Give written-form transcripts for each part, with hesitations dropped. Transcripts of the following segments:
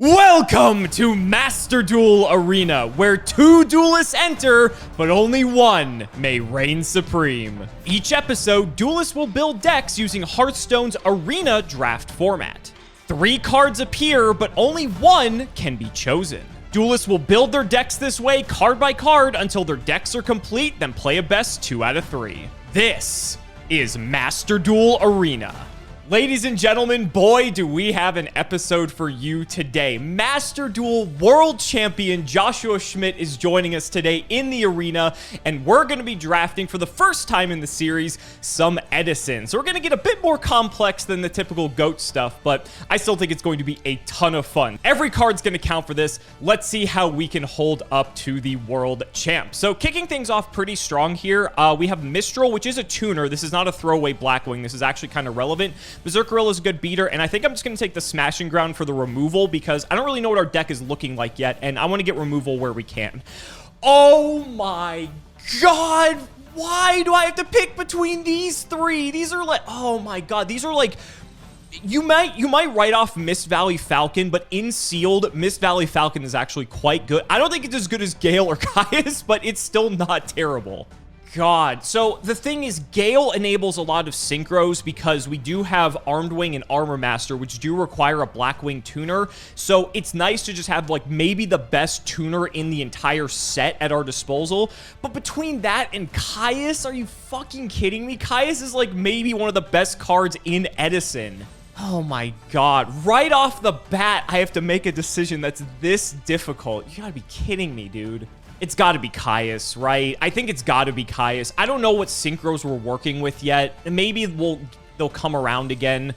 Welcome to Master Duel Arena, where 2 duelists enter, but only one may reign supreme. Each episode, duelists will build decks using Hearthstone's Arena Draft format. 3 cards appear, but only one can be chosen. Duelists will build their decks this way, card by card, until their decks are complete, then play a best 2 out of 3. This is Master Duel Arena. Ladies and gentlemen, boy, do we have an episode for you today. Master Duel World Champion Joshua Schmidt is joining us today in the arena, and we're going to be drafting for the first time in the series some Edison. So we're going to get a bit more complex than the typical GOAT stuff, but I still think it's going to be a ton of fun. Every card's going to count for this. Let's see how we can hold up to the world champ. So kicking things off pretty strong here, we have Mistral, which is a tuner. This is not a throwaway Blackwing. This is actually kind of relevant. Berserkeril is a good beater, and I think I'm just going to take the Smashing Ground for the removal because I don't really know what our deck is looking like yet, and I want to get removal where we can. Oh my god! Why do I have to pick between these 3? These are like, oh my god, these are like, you might write off Mist Valley Falcon, but in sealed, Mist Valley Falcon is actually quite good. I don't think it's as good as Gale or Caius, but it's still not terrible. God. So the thing is, Gale enables a lot of synchros because we do have Armed Wing and Armor Master, which do require a Blackwing tuner. So it's nice to just have like maybe the best tuner in the entire set at our disposal. But between that and Caius, are you fucking kidding me? Caius is like maybe one of the best cards in Edison. Oh my god. Right off the bat, I have to make a decision that's this difficult. You gotta be kidding me, dude. It's got to be Caius, right? I think it's got to be Caius. I don't know what synchros we're working with yet. Maybe they'll come around again.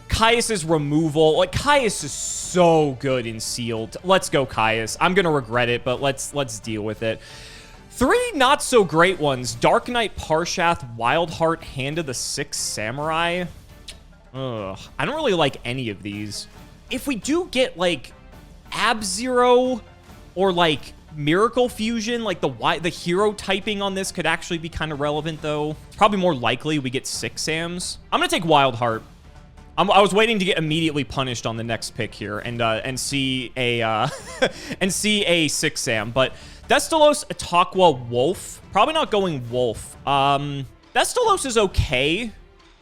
Caius's removal. Like, Caius is so good in sealed. Let's go, Caius. I'm going to regret it, but let's deal with it. 3 not so great ones. Dark Knight, Parshath, Wildheart, Hand of the Sixth Samurai. Ugh. I don't really like any of these. If we do get, like, Ab-Zero or, like, Miracle Fusion, like the hero typing on this could actually be kind of relevant, though. It's probably more likely we get 6 Sams. I'm gonna take Wildheart. I was waiting to get immediately punished on the next pick here and see a and see a 6 Sam, but Thestalos, Ataqua, Wolf. Probably not going Wolf. Thestalos is okay.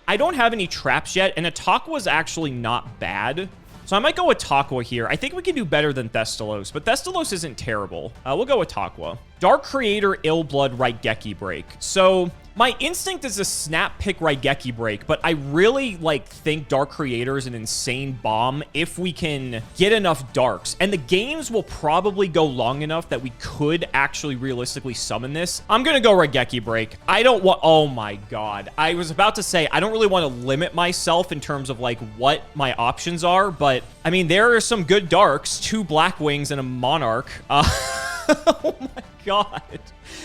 I don't have any traps yet, and Ataqua is actually not bad. So I might go with Ataqua here. I think we can do better than Thestalos, but Thestalos isn't terrible. We'll go with Ataqua. Dark Creator, Illblood, Raigeki Break. So my instinct is to snap pick Raigeki Break, but I really think Dark Creator is an insane bomb if we can get enough Darks. And the games will probably go long enough that we could actually realistically summon this. I'm gonna go Raigeki Break. I don't want, oh my god. I was about to say, I don't really want to limit myself in terms of what my options are, but I mean, there are some good Darks, 2 Blackwings and a Monarch. Oh my god.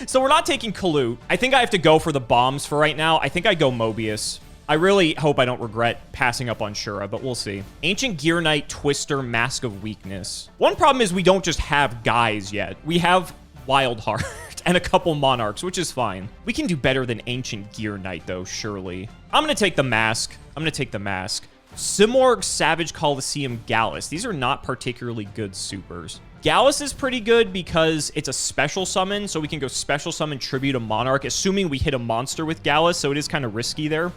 So we're not taking Kalut. I think I have to go for the bombs for right now. I think I go Mobius. I really hope I don't regret passing up on Shure, but we'll see. Ancient Gear Knight, Twister, Mask of Weakness. One problem is we don't just have guys yet. We have Wildheart and a couple Monarchs, which is fine. We can do better than Ancient Gear Knight, though, surely. I'm going to take the Mask. Simorgh, Savage Coliseum, Gallus. These are not particularly good supers. Gallus is pretty good because it's a special summon, so we can go special summon Tribute a Monarch, assuming we hit a monster with Gallus, so it is kind of risky there.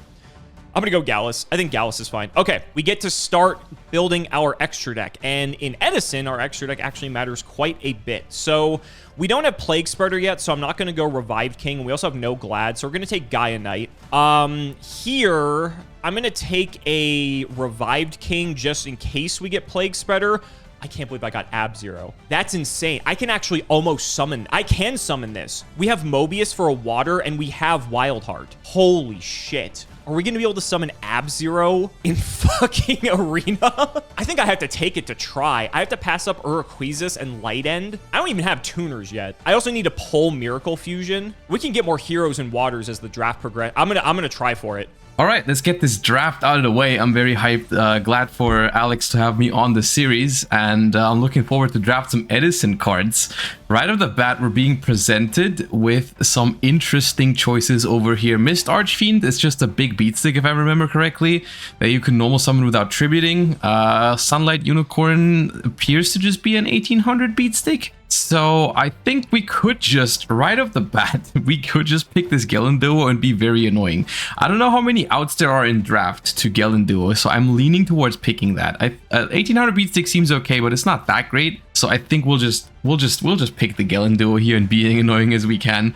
I'm going to go Gallus. I think Gallus is fine. Okay, we get to start building our extra deck, and in Edison, our extra deck actually matters quite a bit. So we don't have Plague Spreader yet, so I'm not going to go Revived King. We also have no Glad, so we're going to take Gaia Knight. Here, I'm going to take a Revived King just in case we get Plague Spreader. I can't believe I got Ab-Zero. That's insane. I can actually almost summon. I can summon this. We have Mobius for a water, and we have Wildheart. Holy shit. Are we going to be able to summon Ab-Zero in fucking Arena? I think I have to take it to try. I have to pass up Urquizus and Light End. I don't even have tuners yet. I also need to pull Miracle Fusion. We can get more heroes and waters as the draft progresses. I'm gonna try for it. All right, let's get this draft out of the way. I'm very hyped. Glad for Alex to have me on the series, and I'm looking forward to draft some Edison cards. Right off the bat, we're being presented with some interesting choices over here. Mist Archfiend is just a big beatstick, if I remember correctly, that you can normal summon without tributing. Sunlight Unicorn appears to just be an 1800 beatstick. So I think we could just, right off the bat, we could just pick this Galen Duo and be very annoying. I don't know how many outs there are in draft to Galen Duo, so I'm leaning towards picking that. 1800 beatstick seems okay, but it's not that great. So I think we'll just pick the Galen Duo here and being annoying as we can.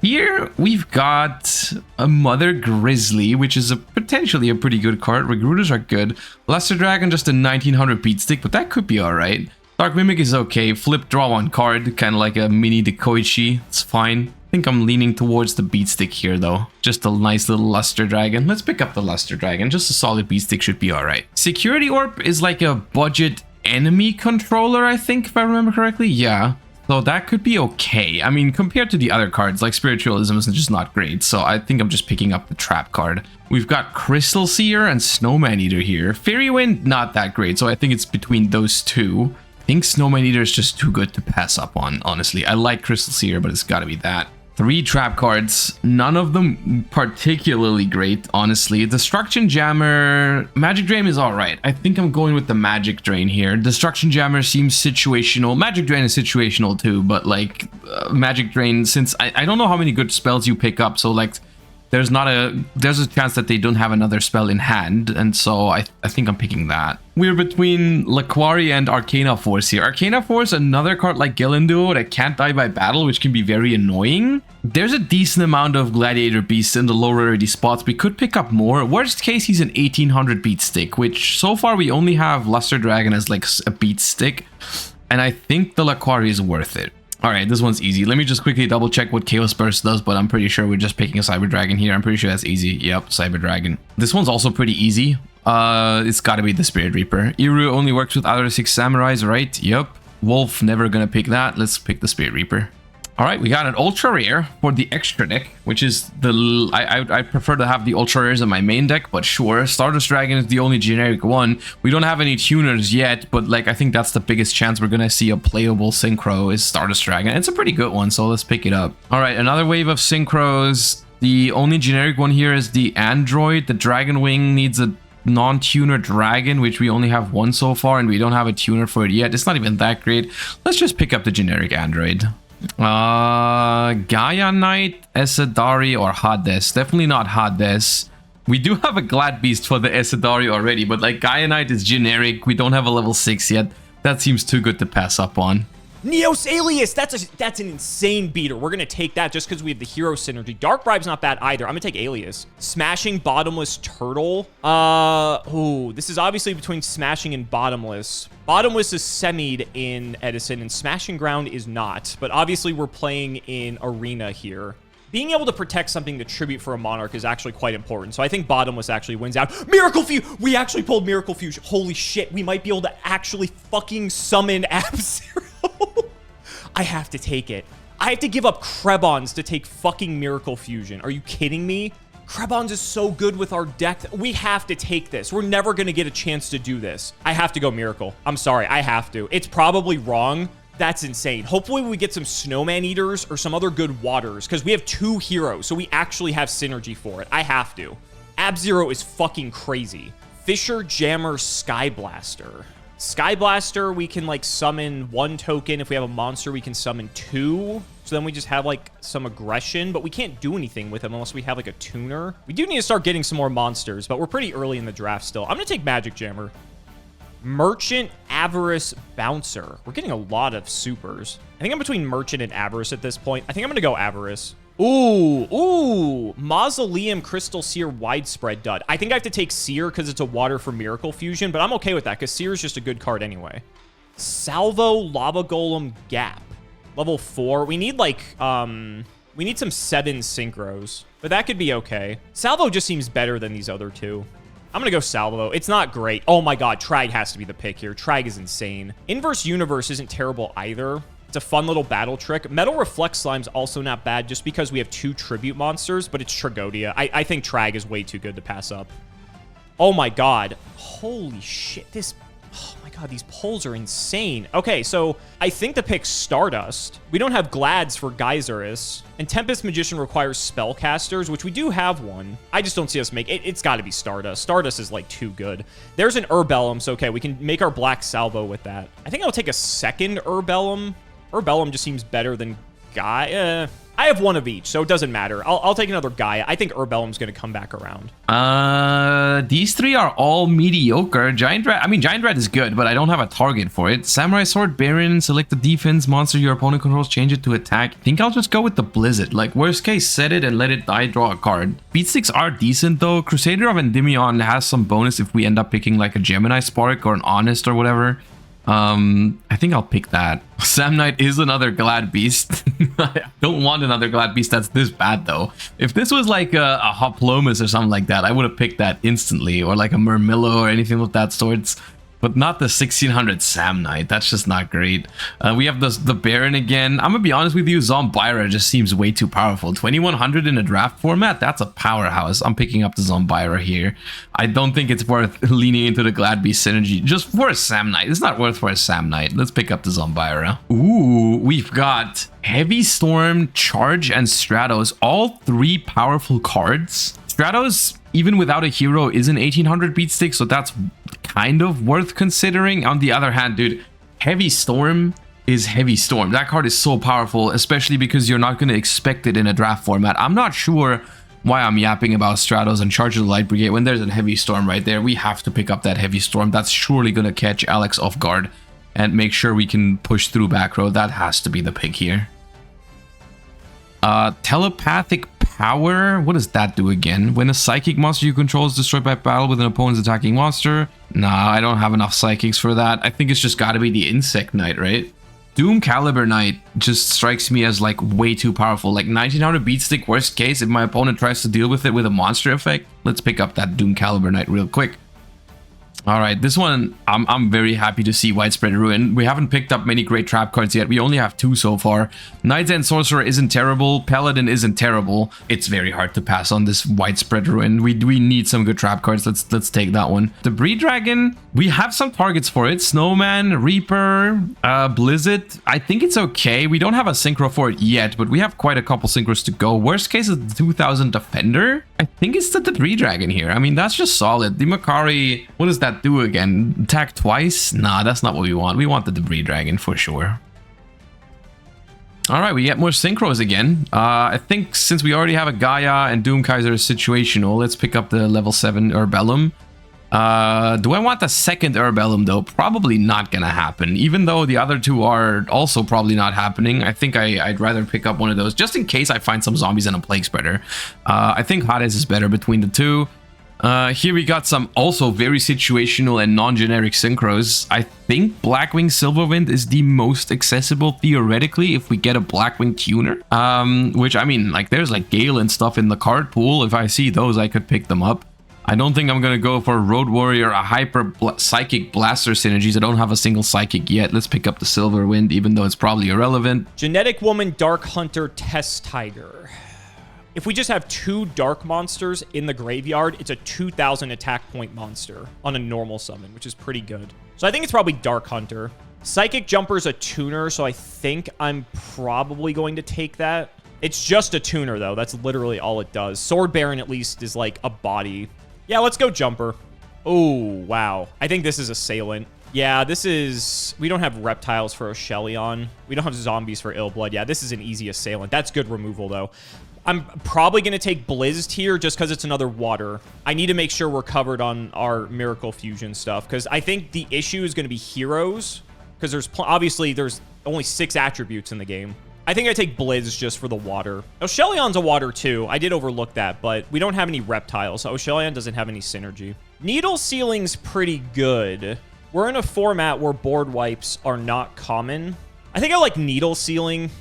Here we've got a Mother Grizzly, which is potentially a pretty good card. Recruiters are good. Luster Dragon, just a 1900 beatstick, but that could be all right. Dark Mimic is okay. Flip, draw one card, kind of like a mini Dekoichi. It's fine. I think I'm leaning towards the beatstick here, though. Just a nice little Luster Dragon. Let's pick up the Luster Dragon. Just a solid beatstick should be all right. Security Orb is like a budget enemy controller, I think, if I remember correctly. Yeah. So that could be okay. I mean, compared to the other cards, like Spiritualism is just not great. So I think I'm just picking up the Trap card. We've got Crystal Seer and Snowman Eater here. Fairy Wind, not that great. So I think it's between those two. I think Snowman Eater is just too good to pass up on, honestly. I like Crystal Seer, but it's got to be that. 3 trap cards, none of them particularly great, honestly. Destruction Jammer, Magic Drain is all right. I think I'm going with the Magic Drain here. Destruction Jammer seems situational. Magic Drain is situational too, but like Magic Drain, since I don't know how many good spells you pick up, so like there's a chance that they don't have another spell in hand, and so I think I'm picking that. We're between Laquari and Arcana Force here. Arcana Force, another card like Galen Duo that can't die by battle, which can be very annoying. There's a decent amount of Gladiator Beasts in the low rarity spots. We could pick up more. Worst case, he's an 1800 beat stick, which so far we only have Luster Dragon as like a beat stick, and I think the Laquari is worth it. All right, this one's easy. Let me just quickly double check what Chaos Burst does, but I'm pretty sure we're just picking a Cyber Dragon here. I'm pretty sure that's easy. Yep, Cyber Dragon. This one's also pretty easy. It's gotta be the Spirit Reaper. Iru only works with other 6 samurais, right? Yep. Wolf, never gonna pick that. Let's pick the Spirit Reaper. All right, we got an ultra rare for the extra deck, which is the I prefer to have the ultra rares in my main deck, but sure. Stardust Dragon is the only generic one. We don't have any tuners yet, but like I think that's the biggest chance we're gonna see a playable synchro is Stardust Dragon. It's a pretty good one, so let's pick it up. All right, another wave of synchros. The only generic one here is the Android. The Dragon Wing needs a non-tuner dragon, which we only have one so far, and we don't have a tuner for it yet. It's not even that great. Let's just pick up the generic Android. Gaia Knight, Esadari, or Hades. Definitely not Hades. We do have a Glad Beast for the Esadari already, but like Gaia Knight is generic. We don't have a level 6 yet. That seems too good to pass up on. Neos Alias, that's an insane beater. We're gonna take that just because we have the hero synergy. Dark Bribe's not bad either. I'm gonna take Alias. Smashing Bottomless Turtle. This is obviously between Smashing and Bottomless. Bottomless is semied in Edison and Smashing Ground is not, but obviously we're playing in Arena here. Being able to protect something to tribute for a Monarch is actually quite important. So I think Bottomless actually wins out. Miracle Fuge! We actually pulled Miracle Fuge. Holy shit, we might be able to actually fucking summon Ab-Zero. I have to take it. I have to give up Krebons to take fucking Miracle Fusion. Are you kidding me? Krebons is so good with our deck. We have to take this. We're never going to get a chance to do this. I have to go Miracle. I'm sorry. I have to. It's probably wrong. That's insane. Hopefully we get some Snowman Eaters or some other good waters because we have 2 heroes, so we actually have synergy for it. I have to. Ab-Zero is fucking crazy. Fisher Jammer Sky Blaster. Sky Blaster, we can like summon 1 token. If we have a monster, we can summon 2. So then we just have like some aggression, but we can't do anything with them unless we have like a tuner. We do need to start getting some more monsters, but we're pretty early in the draft still. I'm gonna take Magic Jammer. Merchant, Avarice, Bouncer. We're getting a lot of supers. I think I'm between Merchant and Avarice at this point. I think I'm gonna go Avarice. Ooh, Mausoleum, Crystal Seer, Widespread Dud. I think I have to take Seer because it's a water for Miracle Fusion, but I'm okay with that because Seer is just a good card anyway. Salvo, Lava Golem, Gap. Level 4. We need like, we need some 7 synchros, but that could be okay. Salvo just seems better than these other 2. I'm gonna go Salvo. It's not great. Oh my god, Trag has to be the pick here. Trag is insane. Inverse Universe isn't terrible either. It's a fun little battle trick. Metal Reflex Slime's also not bad just because we have 2 tribute monsters, but it's Tragodia. I think Trag is way too good to pass up. Oh my god. Holy shit. This... Oh my god. God, these polls are insane. Okay, so I think the pick's Stardust. We don't have Glads for Geyserus. And Tempest Magician requires Spellcasters, which we do have one. I just don't see us make it. It's got to be Stardust. Stardust is, like, too good. There's an Urbellum, so okay, we can make our Black Salvo with that. I think I'll take a second Urbellum. Urbellum just seems better than Gaia. I have one of each, so it doesn't matter. I'll take another Gaia. I think Urbellum's going to come back around. These three are all mediocre. Giant Rat is good, but I don't have a target for it. Samurai Sword, Baron, select the defense monster your opponent controls, change it to attack. I think I'll just go with the Blizzard. Like, worst case, set it and let it die, draw a card. Beatsticks are decent, though. Crusader of Endymion has some bonus if we end up picking, like, a Gemini Spark or an Honest or whatever. I think I'll pick that. Sam Knight is another Glad Beast. I don't want another Glad Beast that's this bad, though. If this was like a Hoplomus or something like that, I would have picked that instantly. Or like a Murmillo or anything of that sort. But not the 1600 Sam Knight. That's just not great. We have the Baron again. I'm gonna be honest with you, Zombyra just seems way too powerful. 2100 in a draft format? That's a powerhouse. I'm picking up the Zombyra here. I don't think it's worth leaning into the Glad Beast synergy. Just for a Sam Knight. It's not worth for a Sam Knight. Let's pick up the Zombyra. Ooh, we've got Heavy Storm, Charge, and Stratos. All three powerful cards. Stratos, even without a hero, is an 1800 beatstick, so that's kind of worth considering. On the other hand, dude, Heavy Storm is Heavy Storm. That card is so powerful, especially because you're not going to expect it in a draft format. I'm not sure why I'm yapping about Stratos and Charge of the Light Brigade when there's a Heavy Storm right there. We have to pick up that Heavy Storm. That's surely going to catch Alex off guard and make sure we can push through back row. That has to be the pick here. Telepathic Power. What does that do again? When a psychic monster you control is destroyed by battle with an opponent's attacking monster. Nah, I don't have enough psychics for that. I think it's just got to be the Insect Knight, right? Doom Caliber Knight just strikes me as like way too powerful. Like 1900 beatstick, worst case, if my opponent tries to deal with it with a monster effect. Let's pick up that Doom Caliber Knight real quick. All right, this one, I'm very happy to see Widespread Ruin. We haven't picked up many great trap cards yet. We only have 2 so far. Knight's End Sorcerer isn't terrible. Paladin isn't terrible. It's very hard to pass on this Widespread Ruin. We need some good trap cards. Let's take that one. The Breed Dragon, we have some targets for it. Snowman, Reaper, Blizzard. I think it's okay. We don't have a synchro for it yet, but we have quite a couple synchros to go. Worst case is the 2000 Defender. I think it's the Breed Dragon here. I mean, that's just solid. The Makari, what does that do again? Attack twice? Nah, that's not what we want. We want the Debris Dragon for sure. All right, we get more synchros again. I think since we already have a Gaia and Doomkaiser is situational, let's pick up the level 7 Urbellum. Do I want the second Urbellum though? Probably not gonna happen. Even though the other two are also probably not happening, I think I'd rather pick up one of those just in case I find some zombies and a Plague Spreader. I think Hades is better between the two. Here we got some also very situational and non-generic synchros. I think Blackwing Silverwind is the most accessible theoretically if we get a Blackwing tuner. Which I mean, like there's like Gale and stuff in the card pool. If I see those, I could pick them up. I don't think I'm gonna go for Road Warrior, a Hyper Psychic Blaster synergies. I don't have a single Psychic yet. Let's pick up the Silverwind, even though it's probably irrelevant. Genetic Woman, Dark Hunter, Test Tiger. If we just have 2 dark monsters in the graveyard, it's a 2000 attack point monster on a normal summon, which is pretty good. So I think it's probably Dark Hunter. Psychic Jumper's a tuner, so I think I'm probably going to take that. It's just a tuner, though. That's literally all it does. Sword Baron, at least, is like a body. Yeah, let's go Jumper. Oh, wow. I think this is Assailant. Yeah, this is... We don't have reptiles for Oshelion. We don't have zombies for Illblood. Yeah, this is an easy Assailant. That's good removal, though. I'm probably going to take Blizzed here just because it's another water. I need to make sure we're covered on our Miracle Fusion stuff because I think the issue is going to be heroes because obviously there's only 6 attributes in the game. I think I take Blizz just for the water. Oshelion's a water too. I did overlook that, but we don't have any reptiles. So Oshelion doesn't have any synergy. Needle Sealing's pretty good. We're in a format where board wipes are not common. I think I like Needle Sealing.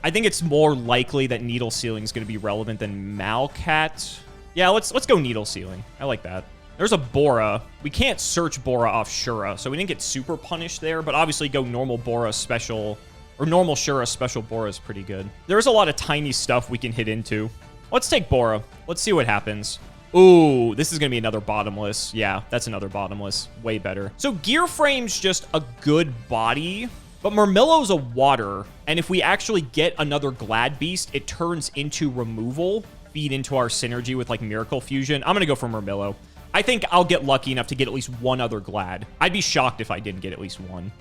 I think it's more likely that Needle Sealing is going to be relevant than Malcat. Yeah, let's go Needle Sealing. I like that. There's a Bora. We can't search Bora off Shura, so we didn't get super punished there, but obviously go normal Bora special, or normal Shura special Bora is pretty good. There's a lot of tiny stuff we can hit into. Let's take Bora. Let's see what happens. Ooh, this is going to be another bottomless. Yeah, that's another bottomless. Way better. So Gear Frame's just a good body, but Murmillo's a water. And if we actually get another Glad Beast, it turns into removal, feed into our synergy with like Miracle Fusion. I'm going to go for Murmillo. I think I'll get lucky enough to get at least one other Glad. I'd be shocked if I didn't get at least one.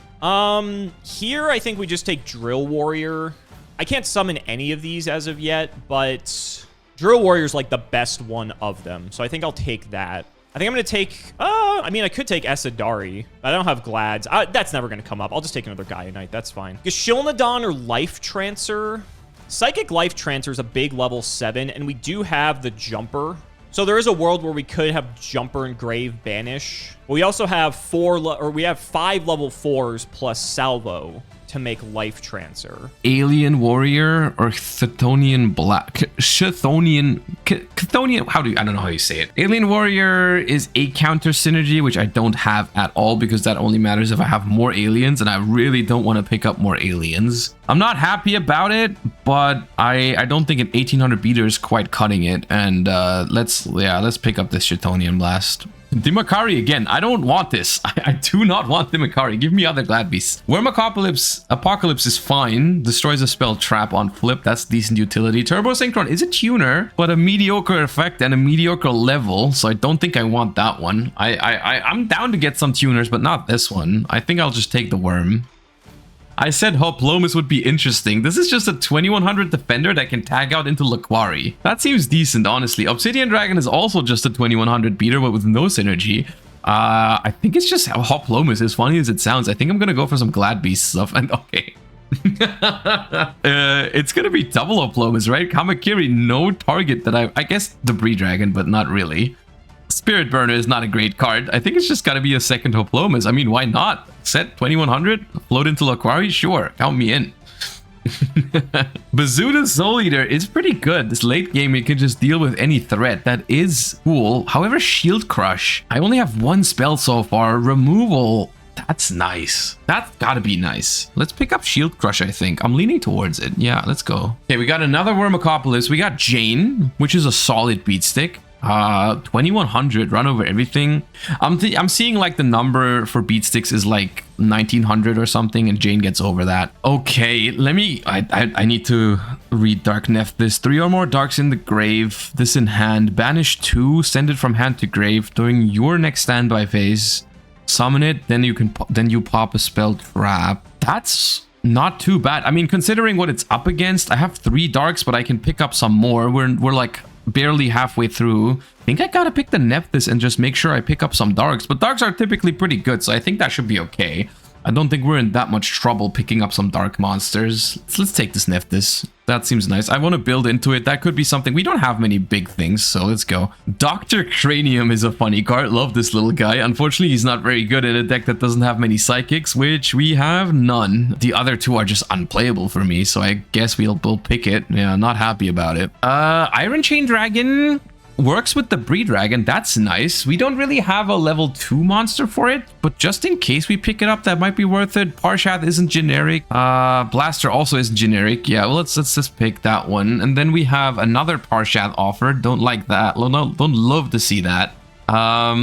Here, I think we just take Drill Warrior. I can't summon any of these as of yet, but Drill Warrior is like the best one of them. So I think I'll take that. I think I'm going to take, I mean, I could take Esadari. I don't have Glads. That's never going to come up. I'll just take another Gaia Knight. That's fine. Gashilnadon or Life Transfer. Psychic Life Transfer is a big level 7, and we do have the Jumper. So there is a world where we could have Jumper and Grave Banish. But we also have 5 level 4s plus Salvo to make Life Transfer. Alien Warrior or Chthonian Black. Chthonian, I don't know how you say it. Alien Warrior is a counter synergy, which I don't have at all because that only matters if I have more aliens, and I really don't want to pick up more aliens. I'm not happy about it, but I don't think an 1800 beater is quite cutting it, and let's pick up this Chthonian Blast. Dimakari again. I don't want this. I do not want Dimakari. Give me other Glad Beasts. Worm Apocalypse is fine. Destroys a spell trap on flip. That's decent utility. Turbo Synchron is a tuner, but a mediocre effect and a mediocre level. So I don't think I want that one. I'm down to get some tuners, but not this one. I think I'll just take the Worm. I said Hoplomus would be interesting. This is just a 2100 defender that can tag out into Laquari. That seems decent, honestly. Obsidian Dragon is also just a 2100 beater, but with no synergy. I think it's just Hoplomus, as funny as it sounds. I think I'm gonna go for some Glad Beast stuff, and okay. It's gonna be double Hoplomus, right? Kamakiri, no target that I guess Debris Dragon, but not really. Spirit Burner is not a great card. I think it's just gotta be a second Hoplomus. I mean, why not? Set 2100, float into Laquari, sure, count me in. Bazooda Soul Eater is pretty good. This late game, it can just deal with any threat. That is cool. However, Shield Crush, I only have one spell so far. Removal, that's nice. That's gotta be nice. Let's pick up Shield Crush, I think. I'm leaning towards it. Yeah, let's go. Okay, we got another Wormacopolis. We got Jane, which is a solid beat stick. 2100, run over everything. I'm seeing like the number for beat sticks is like 1900 or something, and Jane gets over that. Okay, let me, I need to read Dark Neft this. 3 or more darks in the grave, this in hand, banish 2, send it from hand to grave during your next standby phase, summon it, then you pop a spell trap. That's not too bad. I mean, considering what it's up against, I have 3 darks, but I can pick up some more. We're like barely halfway through. I think I gotta pick the Nephthys and just make sure I pick up some darks, but darks are typically pretty good, so I think that should be okay. I don't think we're in that much trouble picking up some dark monsters. Let's take this Nephthys. That seems nice. I want to build into it. That could be something. We don't have many big things, so let's go. Dr. Cranium is a funny card. Love this little guy. Unfortunately, he's not very good in a deck that doesn't have many psychics, which we have none. The other 2 are just unplayable for me, so I guess we'll pick it. Yeah, not happy about it. Iron Chain Dragon works with the Debris Dragon. That's nice. We don't really have a level 2 monster for it, but just in case we pick it up, that might be worth it. Parshath isn't generic. Blaster also isn't generic. Yeah, well, let's just pick that one. And then we have another Parshath offer. Don't like that. Don't love to see that.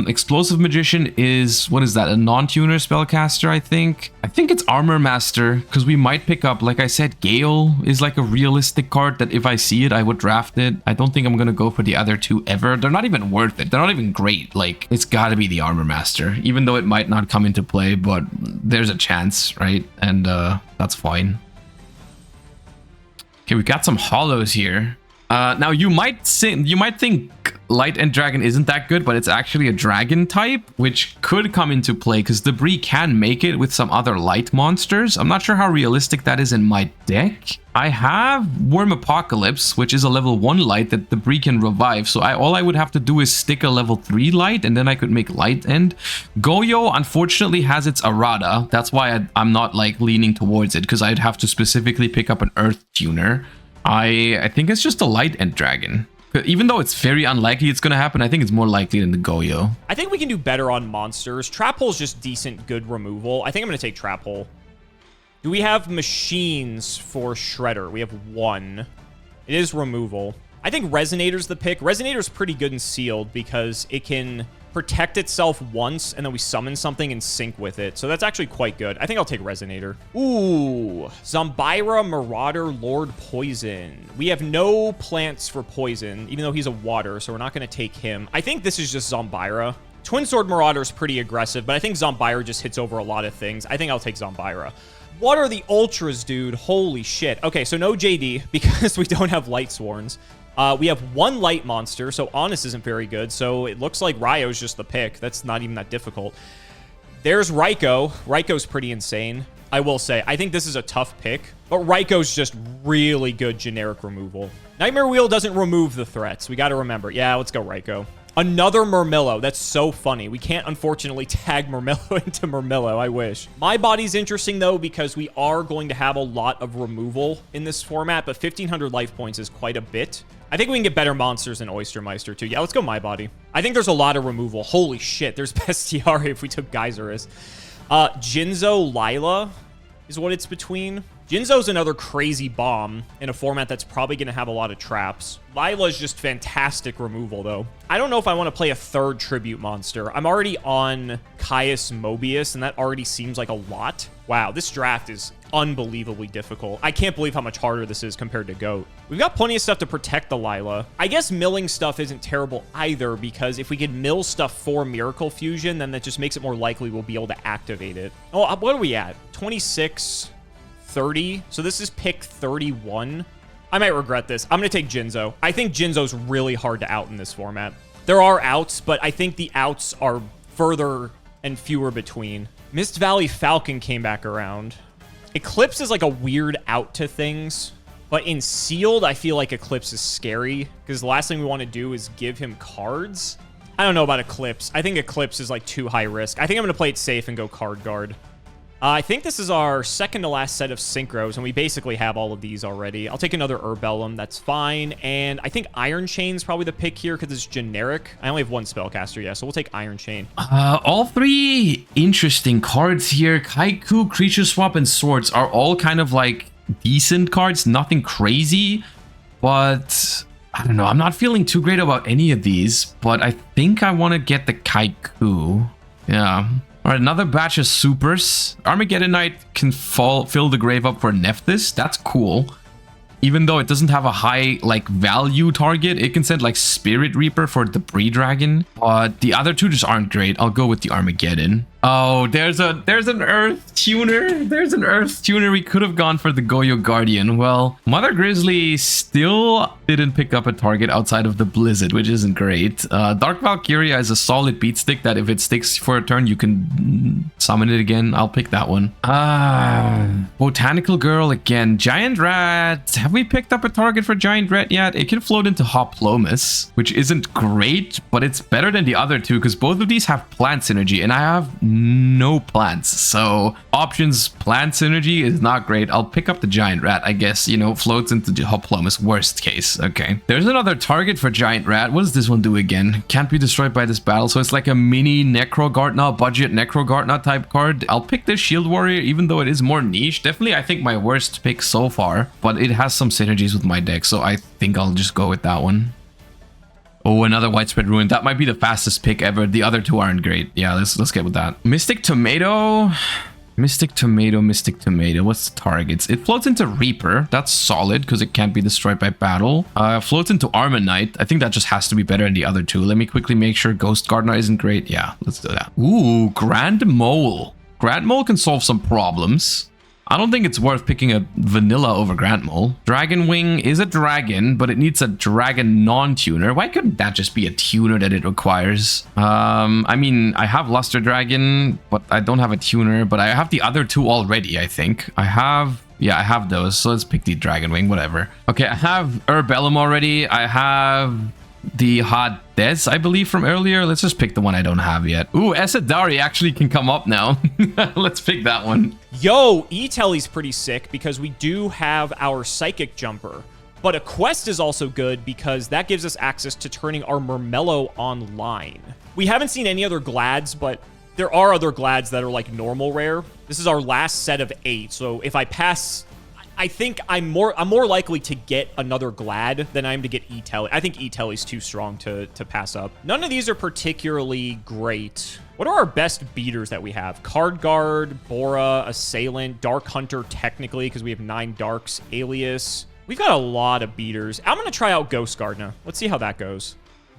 Explosive Magician is, what is that, a non-tuner spellcaster, I think it's Armor Master, because we might pick up, like I said, Gale is like a realistic card that if I see it, I would draft it. I don't think I'm gonna go for the other 2 ever. They're not even worth it. They're not even great. Like, it's gotta be the Armor Master, even though it might not come into play, but there's a chance, right? And that's fine. Okay, we got some hollows here. Now you might think Light and Dragon isn't that good, but it's actually a dragon type, which could come into play because Debris can make it with some other light monsters. I'm not sure how realistic that is in my deck. I have Worm Apocalypse, which is a level 1 light that Debris can revive, so all I would have to do is stick a level 3 light, and then I could make Light End. Goyo, unfortunately, has its errata. That's why I'm not like leaning towards it, because I'd have to specifically pick up an Earth Tuner. I think it's just a Light End Dragon. Even though it's very unlikely it's going to happen, I think it's more likely than the Goyo. I think we can do better on monsters. Trap Hole is just decent, good removal. I think I'm going to take Trap Hole. Do we have machines for Shredder? We have 1. It is removal. I think Resonator's the pick. Resonator's pretty good in sealed because it can protect itself once, and then we summon something and sync with it. So that's actually quite good. I think I'll take Resonator. Ooh, Zombira, Marauder, Lord Poison. We have no plants for poison, even though he's a water, so we're not going to take him. I think this is just Zombira. Twin Sword Marauder is pretty aggressive, but I think Zombira just hits over a lot of things. I think I'll take Zombira. What are the ultras, dude? Holy shit. Okay, so no JD because we don't have Light Sworns. We have one light monster, so Honest isn't very good. So it looks like Ryo's just the pick. That's not even that difficult. There's Raikou. Raikou's pretty insane, I will say. I think this is a tough pick, but Raikou's just really good generic removal. Nightmare Wheel doesn't remove the threats. We got to remember. Yeah, let's go Raikou. Another Murmillo. That's so funny. We can't, unfortunately, tag Murmillo into Murmillo. I wish. My Body's interesting, though, because we are going to have a lot of removal in this format, but 1,500 life points is quite a bit. I think we can get better monsters than Oystermeister, too. Yeah, let's go My Body. I think there's a lot of removal. Holy shit. There's Bestiari if we took Geyserus. Jinzo Lila is what it's between. Jinzo's another crazy bomb in a format that's probably going to have a lot of traps. Lila's just fantastic removal, though. I don't know if I want to play a third tribute monster. I'm already on Caius Mobius, and that already seems like a lot. Wow, this draft is unbelievably difficult. I can't believe how much harder this is compared to GOAT. We've got plenty of stuff to protect the Lila. I guess milling stuff isn't terrible either, because if we could mill stuff for Miracle Fusion, then that just makes it more likely we'll be able to activate it. Oh, what are we at? 26... 30. So this is pick 31. I might regret this. I'm going to take Jinzo. I think Jinzo's really hard to out in this format. There are outs, but I think the outs are further and fewer between. Mist Valley Falcon came back around. Eclipse is like a weird out to things, but in sealed, I feel like Eclipse is scary because the last thing we want to do is give him cards. I don't know about Eclipse. I think Eclipse is like too high risk. I think I'm going to play it safe and go card guard. I think this is our second to last set of synchros, and we basically have all of these already. I'll take another Urbellum. That's fine. And I think Iron Chain's probably the pick here because it's generic. I only have one spellcaster, yeah, so we'll take Iron Chain. All three interesting cards here. Kaiku, Creature Swap, and Swords are all kind of like decent cards. Nothing crazy, but I don't know. I'm not feeling too great about any of these, but I think I want to get the Kaiku. Yeah. All right, another batch of supers. Armageddon Knight can fill the grave up for Nephthys. That's cool. Even though it doesn't have a high like value target, it can send like Spirit Reaper for Debris Dragon. But the other two just aren't great. I'll go with the Armageddon. Oh, there's an Earth Tuner. There's an Earth Tuner. We could have gone for the Goyo Guardian. Well, Mother Grizzly still didn't pick up a target outside of the Blizzard, which isn't great. Dark Valkyria is a solid beat stick that if it sticks for a turn, you can summon it again. I'll pick that one. Botanical Girl again. Giant Rat. Have we picked up a target for Giant Rat yet? It can float into Hoplomus, which isn't great, but it's better than the other two because both of these have plant synergy, and I have no plants, so options plant synergy is not great. I'll pick up the Giant Rat, I guess. You know, floats into the Hoplomus, worst case. Okay, there's another target for Giant Rat. What does this one do again? Can't be destroyed by this battle, so it's like a mini Necrogartna, budget Necrogartna type card. I'll pick this Shield Warrior, even though it is more niche. Definitely, I think my worst pick so far, but it has some synergies with my deck, so I think I'll just go with that one. Oh, another Widespread Ruin. That might be the fastest pick ever. The other two aren't great. Yeah, let's get with that. Mystic Tomato. Mystic Tomato, Mystic Tomato. What's the targets? It floats into Reaper. That's solid because it can't be destroyed by battle. Floats into Armanite. I think that just has to be better than the other two. Let me quickly make sure Ghost Gardener isn't great. Yeah, let's do that. Ooh, Grand Mole. Grand Mole can solve some problems. I don't think it's worth picking a vanilla over Grand Mole. Dragon Wing is a dragon, but it needs a dragon non-tuner. Why couldn't that just be a tuner that it requires? I mean, I have Luster Dragon, but I don't have a tuner, but I have the other two already, I think. Yeah, I have those, so let's pick the Dragon Wing, whatever. Okay, I have Urbellum already. I have the Hades, I believe, from earlier. Let's just pick the one I don't have yet. Ooh, Esadari actually can come up now. Let's pick that one. Yo, E-Telly's pretty sick because we do have our Psychic Jumper. But a quest is also good because that gives us access to turning our Murmello online. We haven't seen any other Glads, but there are other Glads that are like normal rare. This is our last set of 8, so if I pass... I think I'm more likely to get another Glad than I am to get E-Telly. I think E-Telly's too strong to pass up. None of these are particularly great. What are our best beaters that we have? Card Guard, Bora, Assailant, Dark Hunter technically, because we have 9 Darks, Alias. We've got a lot of beaters. I'm going to try out Ghost Gardener. Let's see how that goes.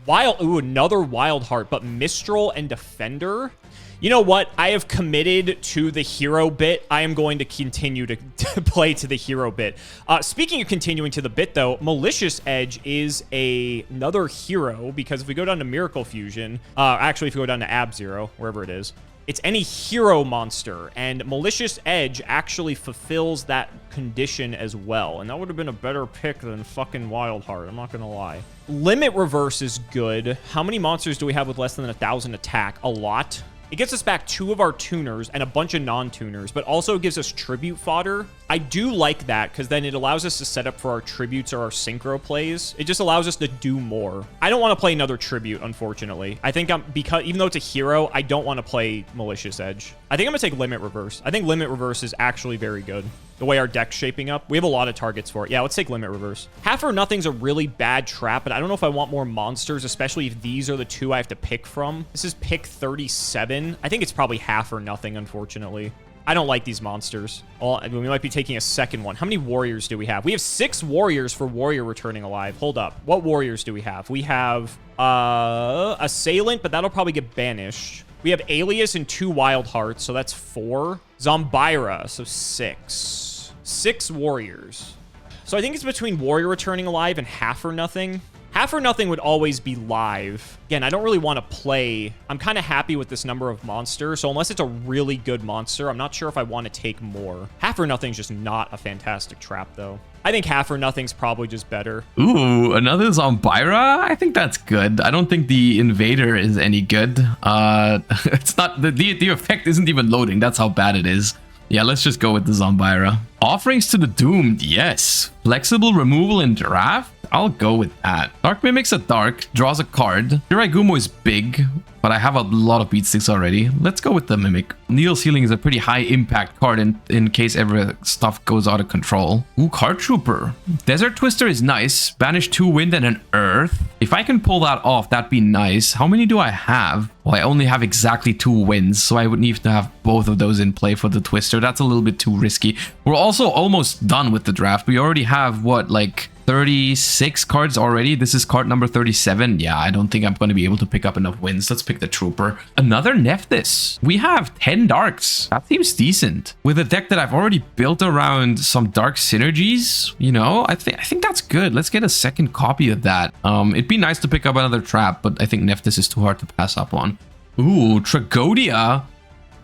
Another Wild Heart, but Mistral and Defender. You know what? I have committed to the hero bit. I am going to continue to play to the hero bit. Speaking of continuing to the bit, though, Malicious Edge is another hero, because if we go down to Miracle Fusion, actually, if we go down to Ab-Zero, wherever it is, it's any hero monster, and Malicious Edge actually fulfills that condition as well, and that would have been a better pick than fucking Wild Heart, I'm not gonna lie. Limit Reverse is good. How many monsters do we have with less than 1,000 attack? A lot. It gets us back 2 of our tuners and a bunch of non-tuners, but also gives us tribute fodder. I do like that, because then it allows us to set up for our tributes or our synchro plays. It just allows us to do more. I don't want to play another tribute, unfortunately. I think because even though it's a hero, I don't want to play Malicious Edge. I think I'm going to take Limit Reverse. I think Limit Reverse is actually very good. The way our deck's shaping up, we have a lot of targets for it. Yeah, let's take Limit Reverse. Half or Nothing's a really bad trap, but I don't know if I want more monsters, especially if these are the 2 I have to pick from. This is pick 37. I think it's probably Half or Nothing, unfortunately. I don't like these monsters. We might be taking a second one. How many warriors do we have? We have 6 warriors for Warrior Returning Alive. Hold up. What warriors do we have? We have Assailant, but that'll probably get banished. We have Alias and 2 Wild Hearts, so that's 4. Zombira, so 6. 6 warriors. So I think it's between Warrior Returning Alive and Half or Nothing. Half or Nothing would always be live. Again, I don't really want to play. I'm kind of happy with this number of monsters, so unless it's a really good monster, I'm not sure if I want to take more. Half or Nothing's just not a fantastic trap, though. I think Half or Nothing's probably just better. Ooh, another Zombira? I think that's good. I don't think the Invader is any good. It's not, the effect isn't even loading. That's how bad it is. Yeah, let's just go with the Zombira. Offerings to the Doomed, yes. Flexible removal in draft? I'll go with that. Dark Mimic's a dark, draws a card. Shiraigumo is big, but I have a lot of beat sticks already. Let's go with the Mimic. Needle's Healing is a pretty high impact card in case ever stuff goes out of control. Ooh, Card Trooper. Desert Twister is nice. Banish 2 wind and an earth. If I can pull that off, that'd be nice. How many do I have? Well, I only have exactly 2 winds, so I would need to have both of those in play for the Twister. That's a little bit too risky. We're also almost done with the draft. We already have, what, like 36 cards already. This is card number 37. Yeah, I don't think I'm going to be able to pick up enough wins. Let's pick the Trooper. Another Nephthys. We have 10 Darks. That seems decent. With a deck that I've already built around some Dark synergies, you know, I think that's good. Let's get a second copy of that. It'd be nice to pick up another trap, but I think Nephthys is too hard to pass up on. Ooh, Tragodia.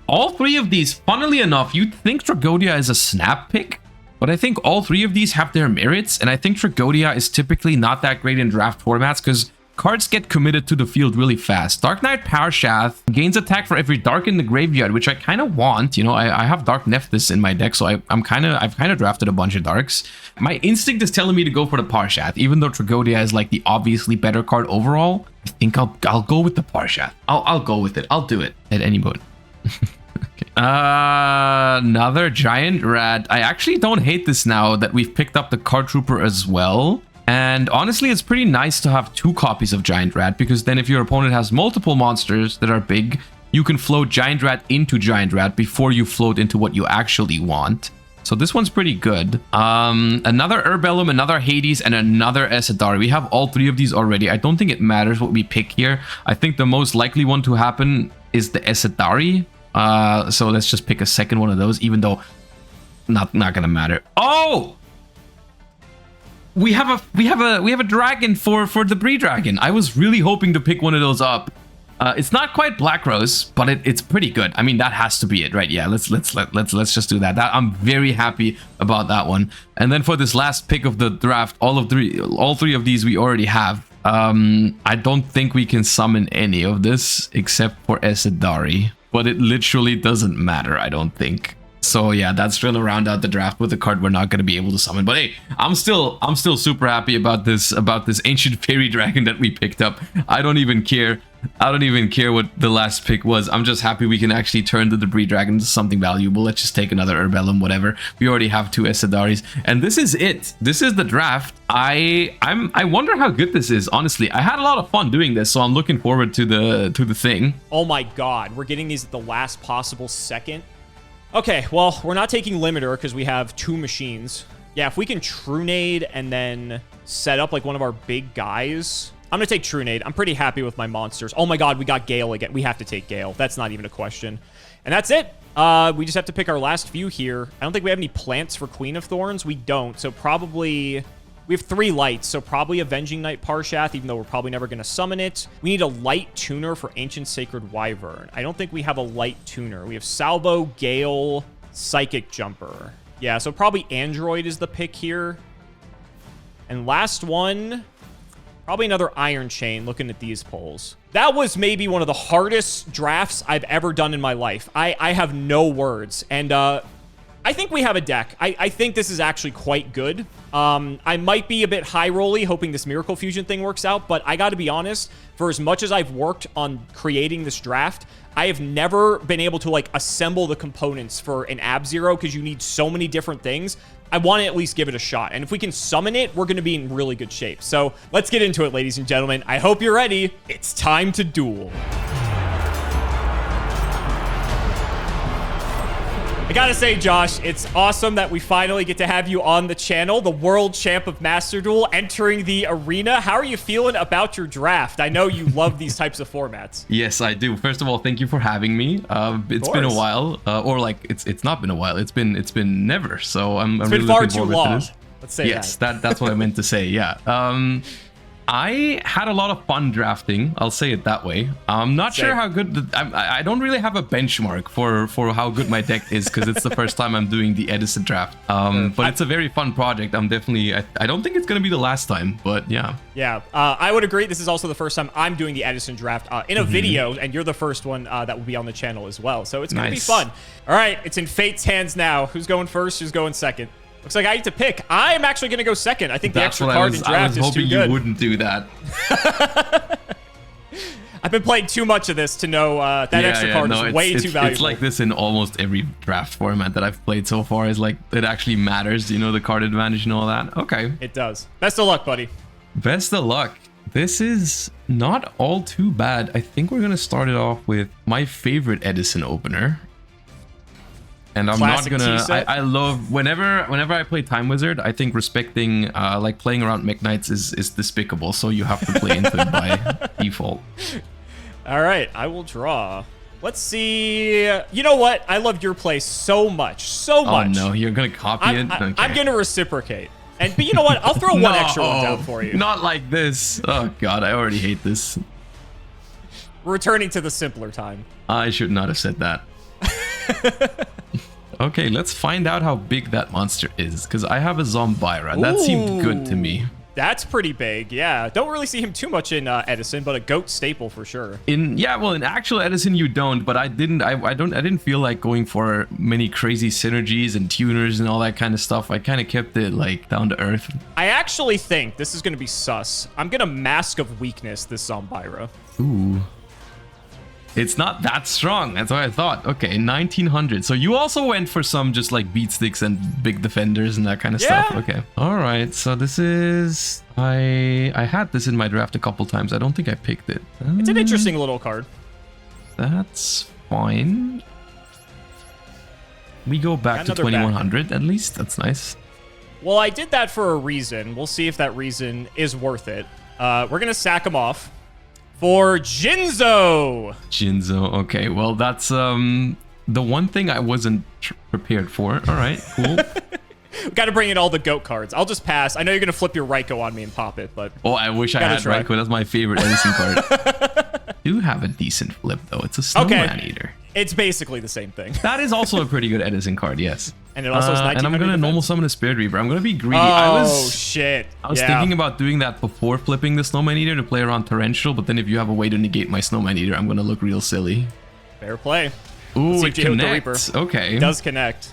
All 3 of these, funnily enough, you'd think Tragodia is a snap pick, but I think all 3 of these have their merits, and I think Tragodia is typically not that great in draft formats because cards get committed to the field really fast. Dark Knight Power Shaft gains attack for every dark in the graveyard, which I kind of want. You know, I have Dark Nephthys in my deck, so I've kind of drafted a bunch of darks. My instinct is telling me to go for the Power Shaft, even though Tragodia is like the obviously better card overall. I think I'll go with the Power Shaft. I'll go with it. I'll do it at any moment. Okay. Another Giant Rat. I actually don't hate this now that we've picked up the Card Trooper as well. And honestly, it's pretty nice to have 2 copies of Giant Rat, because then if your opponent has multiple monsters that are big, you can float Giant Rat into Giant Rat before you float into what you actually want. So this one's pretty good. Another Herbellum, another Hades, and another Esadari. We have all 3 of these already. I don't think it matters what we pick here. I think the most likely one to happen is the Esadari. So let's just pick a second one of those, even though not gonna matter. Oh! We have a dragon for the Bree Dragon. I was really hoping to pick one of those up. It's not quite Black Rose, but it's pretty good. I mean, that has to be it, right? Yeah, let's just do that. I'm very happy about that one. And then for this last pick of the draft, all 3 of these we already have. I don't think we can summon any of this except for Esadari, but it literally doesn't matter, I don't think. So yeah, that's gonna round out the draft with a card we're not gonna be able to summon. But hey, I'm still super happy about this Ancient Fairy Dragon that we picked up. I don't even care. I don't even care what the last pick was. I'm just happy we can actually turn the Debris Dragon into something valuable. Let's just take another Herbellum, whatever. We already have 2 Esadaris. And this is it. This is the draft. I wonder how good this is, honestly. I had a lot of fun doing this, so I'm looking forward to the thing. Oh my god, we're getting these at the last possible second. Okay, well, we're not taking Limiter because we have 2 machines. Yeah, if we can True Nade and then set up like one of our big guys... I'm going to take True Nade. I'm pretty happy with my monsters. Oh my god, we got Gale again. We have to take Gale. That's not even a question. And that's it. We just have to pick our last few here. I don't think we have any plants for Queen of Thorns. We don't. So probably... We have 3 lights, so probably Avenging Knight Parshath, even though we're probably never going to summon it. We need a light tuner for Ancient Sacred Wyvern. I don't think we have a light tuner. We have Salvo, Gale, Psychic Jumper. Yeah, so probably Android is the pick here. And last one... Probably another Iron Chain looking at these polls. That was maybe one of the hardest drafts I've ever done in my life. I have no words. And I think we have a deck. I think this is actually quite good. I might be a bit high-rolly, hoping this Miracle Fusion thing works out. But I got to be honest, for as much as I've worked on creating this draft, I have never been able to, like, assemble the components for an Ab-Zero because you need so many different things. I want to at least give it a shot. And if we can summon it, we're going to be in really good shape. So let's get into it, ladies and gentlemen. I hope you're ready. It's time to duel. I gotta say, Josh, it's awesome that we finally get to have you on the channel, the world champ of Master Duel, entering the arena. How are you feeling about your draft? I know you love these types of formats. Yes, I do. First of all, thank you for having me. It's been a while, or like it's not been a while. It's been never. So I'm really looking forward to this. Let's say yes, that's what I meant to say. Yeah. I had a lot of fun drafting. I'll say it that way. I'm not sure how good... I don't really have a benchmark for how good my deck is because it's the first time I'm doing the Edison draft. But it's a very fun project. I'm definitely... I don't think it's going to be the last time, but yeah. Yeah, I would agree. This is also the first time I'm doing the Edison draft in a video, and you're the first one that will be on the channel as well. So it's going to be fun. All right, it's in Fate's hands now. Who's going first? Who's going second? Looks like I need to pick. I'm actually going to go second. I think the extra card in draft is too good. I was hoping you wouldn't do that. I've been playing too much of this to know that extra card is way too valuable. It's like this in almost every draft format that I've played so far. Is like it actually matters, you know, the card advantage and all that. Okay. It does. Best of luck, buddy. Best of luck. This is not all too bad. I think we're going to start it off with my favorite Edison opener. And I'm Classic not gonna. I love whenever I play Time Wizard. I think respecting like playing around Mech Knights is despicable. So you have to play into it by default. All right, I will draw. Let's see. You know what? I love your play so much, Oh no, you're gonna copy it. Okay. I'm gonna reciprocate. But you know what? I'll throw one extra one down for you. Not like this. Oh god, I already hate this. We're returning to the simpler time. I should not have said that. Okay, let's find out how big that monster is, because I have a Zombira. That seemed good to me. That's pretty big, yeah. Don't really see him too much in Edison, but a goat staple for sure. In actual Edison you don't, but I didn't feel like going for many crazy synergies and tuners and all that kind of stuff. I kind of kept it like down to earth. I actually think this is going to be sus. I'm going to Mask of Weakness this Zombira. Ooh. It's not that strong. That's what I thought. Okay, 1900. So you also went for some just like beat sticks and big defenders and that kind of stuff. Okay. All right. So this is... I had this in my draft a couple times. I don't think I picked it. It's an interesting little card. That's fine. We go back to 2100 at least. That's nice. Well, I did that for a reason. We'll see if that reason is worth it. We're going to sack him off. For Jinzo. Okay, well, that's the one thing I wasn't prepared for. All right, cool. Got to bring in all the GOAT cards. I'll just pass. I know you're going to flip your Raikou on me and pop it, but... Oh, I wish I had Raikou. That's my favorite Edison card. Do have a decent flip, though. It's a Snowman Eater. It's basically the same thing. That is also a pretty good Edison card, yes. And it also has 1900 and I'm going to normal summon a Spirit Reaper. I'm going to be greedy. Oh, shit. I was thinking about doing that before flipping the Snowman Eater to play around Torrential, but then if you have a way to negate my Snowman Eater, I'm going to look real silly. Fair play. Ooh, it connects. Okay. It does connect.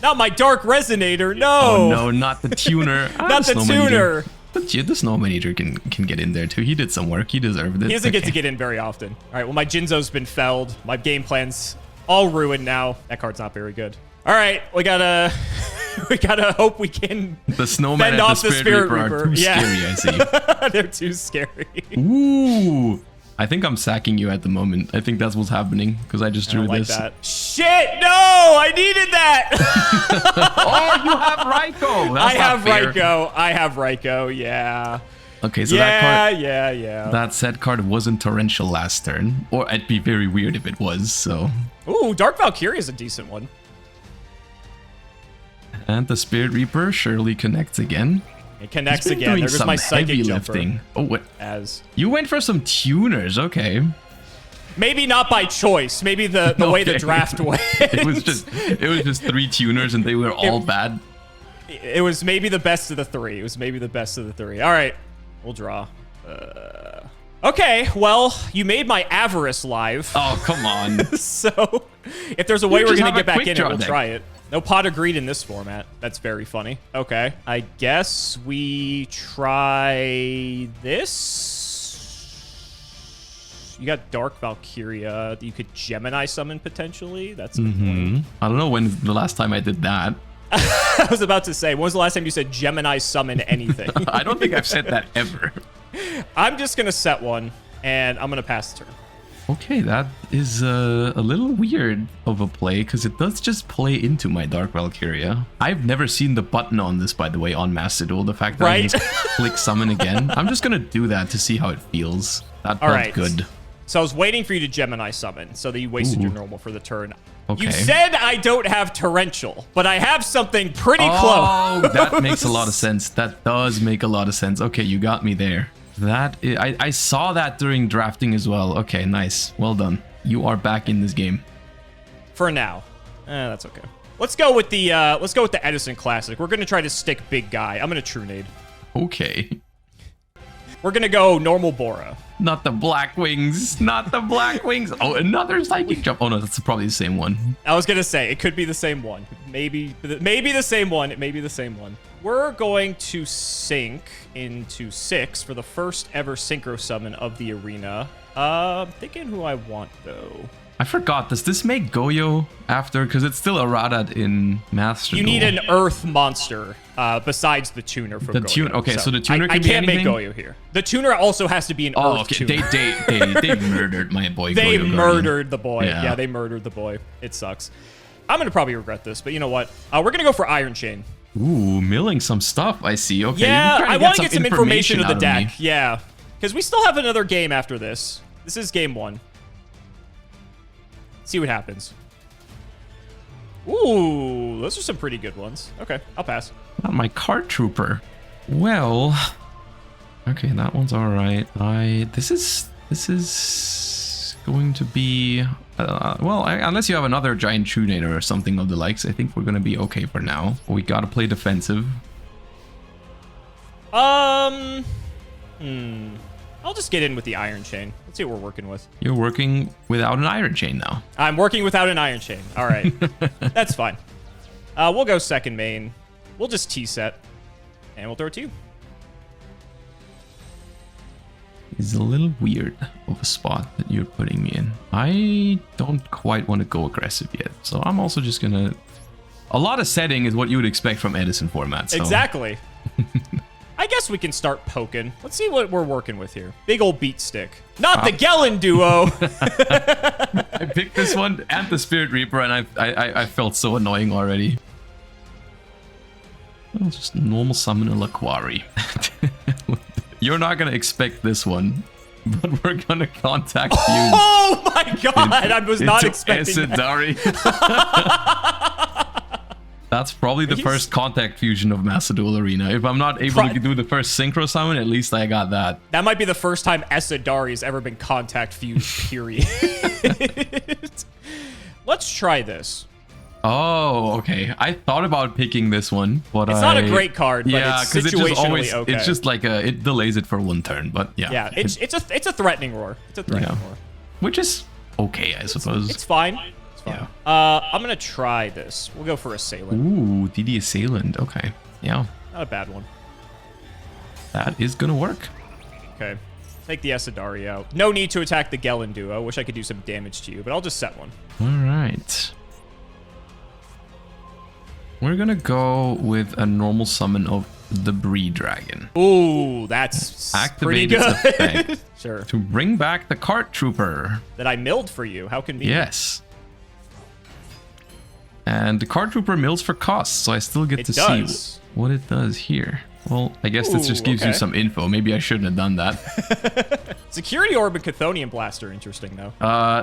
Not my Dark Resonator, no! Oh, no, not the tuner. Not the tuner. The Snowman Eater can get in there too. He did some work. He deserved it. He doesn't get to get in very often. All right, well, my Jinzo's been felled. My game plan's all ruined now. That card's not very good. All right, we gotta hope we can the Snowman fend and off the Spirit Reaper. are too scary, I see. They're too scary. Ooh. I think I'm sacking you at the moment. I think that's what's happening because I just drew this. That. Shit! No! I needed that! Oh, you have Raikou! That's I have Raikou, yeah. Okay, so that card... Yeah. That set card wasn't torrential last turn. Or it'd be very weird if it was, so... Ooh, Dark Valkyrie is a decent one. And the Spirit Reaper surely connects again. It connects again. There goes my Psychic Jumper. Oh, what? You went for some tuners, okay. Maybe not by choice. Maybe the way the draft went. It was just 3 tuners and they were all bad. It was maybe the best of the 3. All right, we'll draw. Okay, well, you made my Avarice live. Oh, come on. So, if there's a way we're going to get back in it, we'll try it. No Pot of Greed in this format. That's very funny. Okay. I guess we try this. You got Dark Valkyria. You could Gemini summon potentially. That's a good point. I don't know when the last time I did that. I was about to say, when was the last time you said Gemini summon anything? I don't think I've said that ever. I'm just going to set one, and I'm going to pass the turn. Okay, that is a little weird of a play because it does just play into my Dark Valkyria. I've never seen the button on this, by the way, on Master Duel. The fact that I just click summon again. I'm just going to do that to see how it feels. That felt good. So I was waiting for you to Gemini summon so that you wasted your normal for the turn. Okay. You said I don't have Torrential, but I have something pretty close. Oh, that makes a lot of sense. That does make a lot of sense. Okay, you got me there. I saw that during drafting as well. Okay, nice. Well done. You are back in this game. For now. That's okay. Let's go with the Edison Classic. We're gonna try to stick big guy. I'm gonna True Nade. Okay. We're gonna go normal Bora. Not the Black Wings. Not the Black Wings. Oh, another Psychic Jump. Oh no, that's probably the same one. I was gonna say it could be the same one. Maybe the same one. It may be the same one. We're going to sync into 6 for the first ever Synchro Summon of the arena. I'm thinking who I want, though. I forgot. Does this make Goyo after? Because it's still a Radat in Master Duel. You need an Earth monster besides the Tuner for Goyo. Okay, so the Tuner can be anything? I can't make Goyo here. The Tuner also has to be an Earth Tuner. They murdered my boy Goyo. They murdered the boy. Yeah, they murdered the boy. It sucks. I'm going to probably regret this, but you know what? We're going to go for Iron Chain. Ooh, milling some stuff, I see. Okay, yeah, I want to get some information of the deck. Yeah, because we still have another game after this. This is game 1. See what happens. Ooh, those are some pretty good ones. Okay, I'll pass. Not my Card Trooper. Well, okay, that one's all right. This is going to be unless you have another giant Tunator or something of the likes, I think we're gonna be okay for now. We gotta play defensive. I'll just get in with the Iron Chain. Let's see what we're working with. You're working without an Iron Chain now. I'm working without an Iron Chain. All right. That's fine. We'll go second main. We'll just T-set. And we'll throw it to you. It's a little weird of a spot that you're putting me in. I don't quite want to go aggressive yet. So I'm also just going to... A lot of setting is what you would expect from Edison format. So. Exactly. I guess we can start poking. Let's see what we're working with here. Big old beat stick. Not the Gellin duo. I picked this one and the Spirit Reaper, and I felt so annoying already. I'll just normal summon a Laquari. You're not going to expect this one, but we're going to contact you. Oh my god! I was not expecting Esadari. That's probably the first contact fusion of Master Duel Arena. If I'm not able to do the first synchro summon, at least I got that. That might be the first time Esadari has ever been contact fused, period. Let's try this. Oh, okay. I thought about picking this one, but it's not a great card, but it's situationally okay. It's just like it delays it for 1 turn, but yeah. Yeah, it's a threatening roar. It's a threatening roar. Which is okay, I suppose. It's fine. Yeah. I'm gonna try this. We'll go for Assailant. Ooh, DD Assailant. Okay. Yeah. Not a bad one. That is gonna work. Okay. Take the Esadari out. No need to attack the Gelen duo. Wish I could do some damage to you, but I'll just set one. All right. We're gonna go with a normal summon of the Bree Dragon. Ooh, that's pretty Activate good. its effect Sure. to bring back the Cart Trooper. That I milled for you. How convenient. Yes. And the Cart Trooper mills for cost, so I still get to see what it does here. Well, I guess this just gives you some info. Maybe I shouldn't have done that. Security Orb and Chthonian Blaster, interesting though.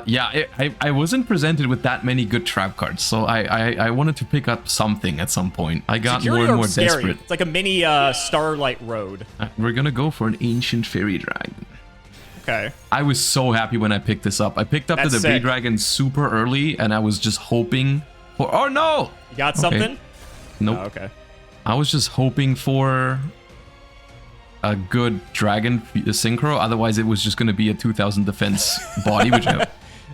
Yeah, I wasn't presented with that many good trap cards, so I wanted to pick up something at some point. I got Security more and more Orb's scary. desperate. It's like a mini Starlight Road. We're gonna go for an Ancient Fairy Dragon. Okay. I was so happy when I picked this up. I picked up the Bree Dragon super early, and I was just hoping for... Oh, no! You got something? Nope. Oh, okay. I was just hoping for a good dragon synchro. Otherwise, it was just going to be a 2000 defense body, which I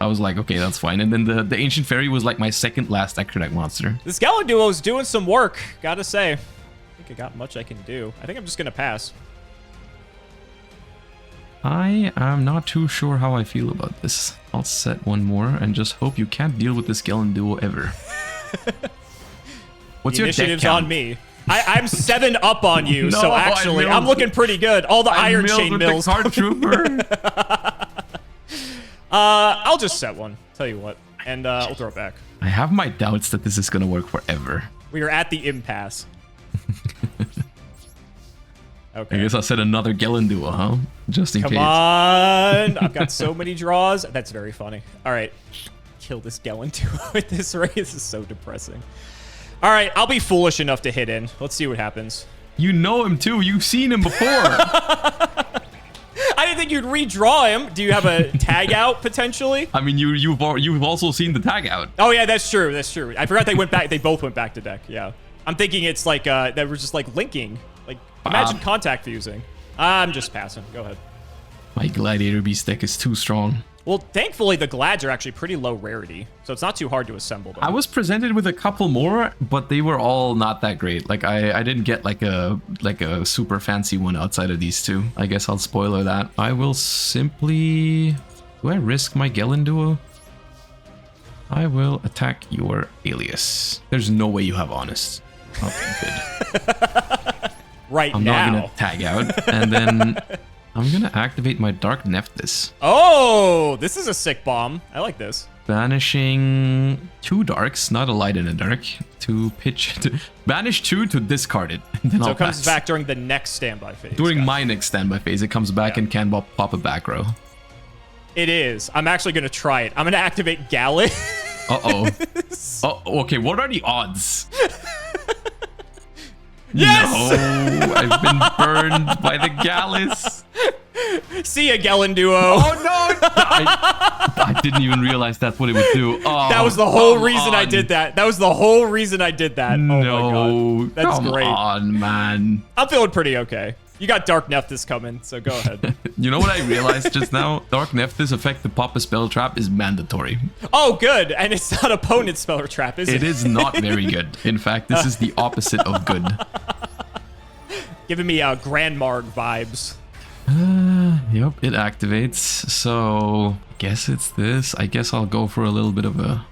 was like, okay, that's fine. And then the Ancient Fairy was like my second last extra deck monster. This Galen duo is doing some work, gotta say. I think I got much I can do. I think I'm just going to pass. I am not too sure how I feel about this. I'll set one more and just hope you can't deal with this Galen duo ever. What's your deck count? On me. I'm 7 up on you, no, so actually, I'm looking pretty good. All the Iron Chain mills. The Cart Trooper. I'll just set one. Tell you what, and I'll throw it back. I have my doubts that this is gonna work forever. We are at the impasse. Okay. I guess I'll set another Galen duo, huh? Just in case. Come on! I've got so many draws. That's very funny. All right, kill this Galen duo at this rate. This is so depressing. All right, I'll be foolish enough to hit in. Let's see what happens. You know him too. You've seen him before. I didn't think you'd redraw him. Do you have a tag out potentially? I mean, you've also seen the tag out. Oh yeah, that's true. That's true. I forgot they went back. They both went back to deck. Yeah, I'm thinking it's like they were just like linking. Like imagine contact fusing. I'm just passing. Go ahead. My Gladiator Beast deck is too strong. Well, thankfully, the Glads are actually pretty low rarity, so it's not too hard to assemble them. I was presented with a couple more, but they were all not that great. Like, I didn't get like a super fancy one outside of these two. I guess I'll spoiler that. I will simply... Do I risk my Galen duo? I will attack your Alias. There's no way you have Honest. Okay, good. I'm not going to tag out, and then... I'm gonna activate my Dark Nephthys. Oh, this is a sick bomb. I like this. Banishing 2 darks, not a light and a dark, to pitch. Banish 2 to discard it. Then so it comes back during the next standby phase. During my next standby phase, it comes back and can pop a back row. It is. I'm actually gonna try it. I'm gonna activate Galley. Uh-oh. Oh, okay, what are the odds? Yes! No, I've been burned by the Gallus. See ya, Galen duo. Oh, no! I didn't even realize that's what it would do. Oh, that was the whole reason I did that. That was the whole reason I did that. No, oh my God. That's great. Come on, man. I'm feeling pretty okay. You got Dark Nephthys coming, so go ahead. You know what I realized just now? Dark Nephthys effect to pop a spell trap is mandatory. Oh, good. And it's not opponent spell trap, is it? It is not very good. In fact, this is the opposite of good. Giving me Grand Marg vibes. Yep, it activates. So, guess it's this. I guess I'll go for a little bit of a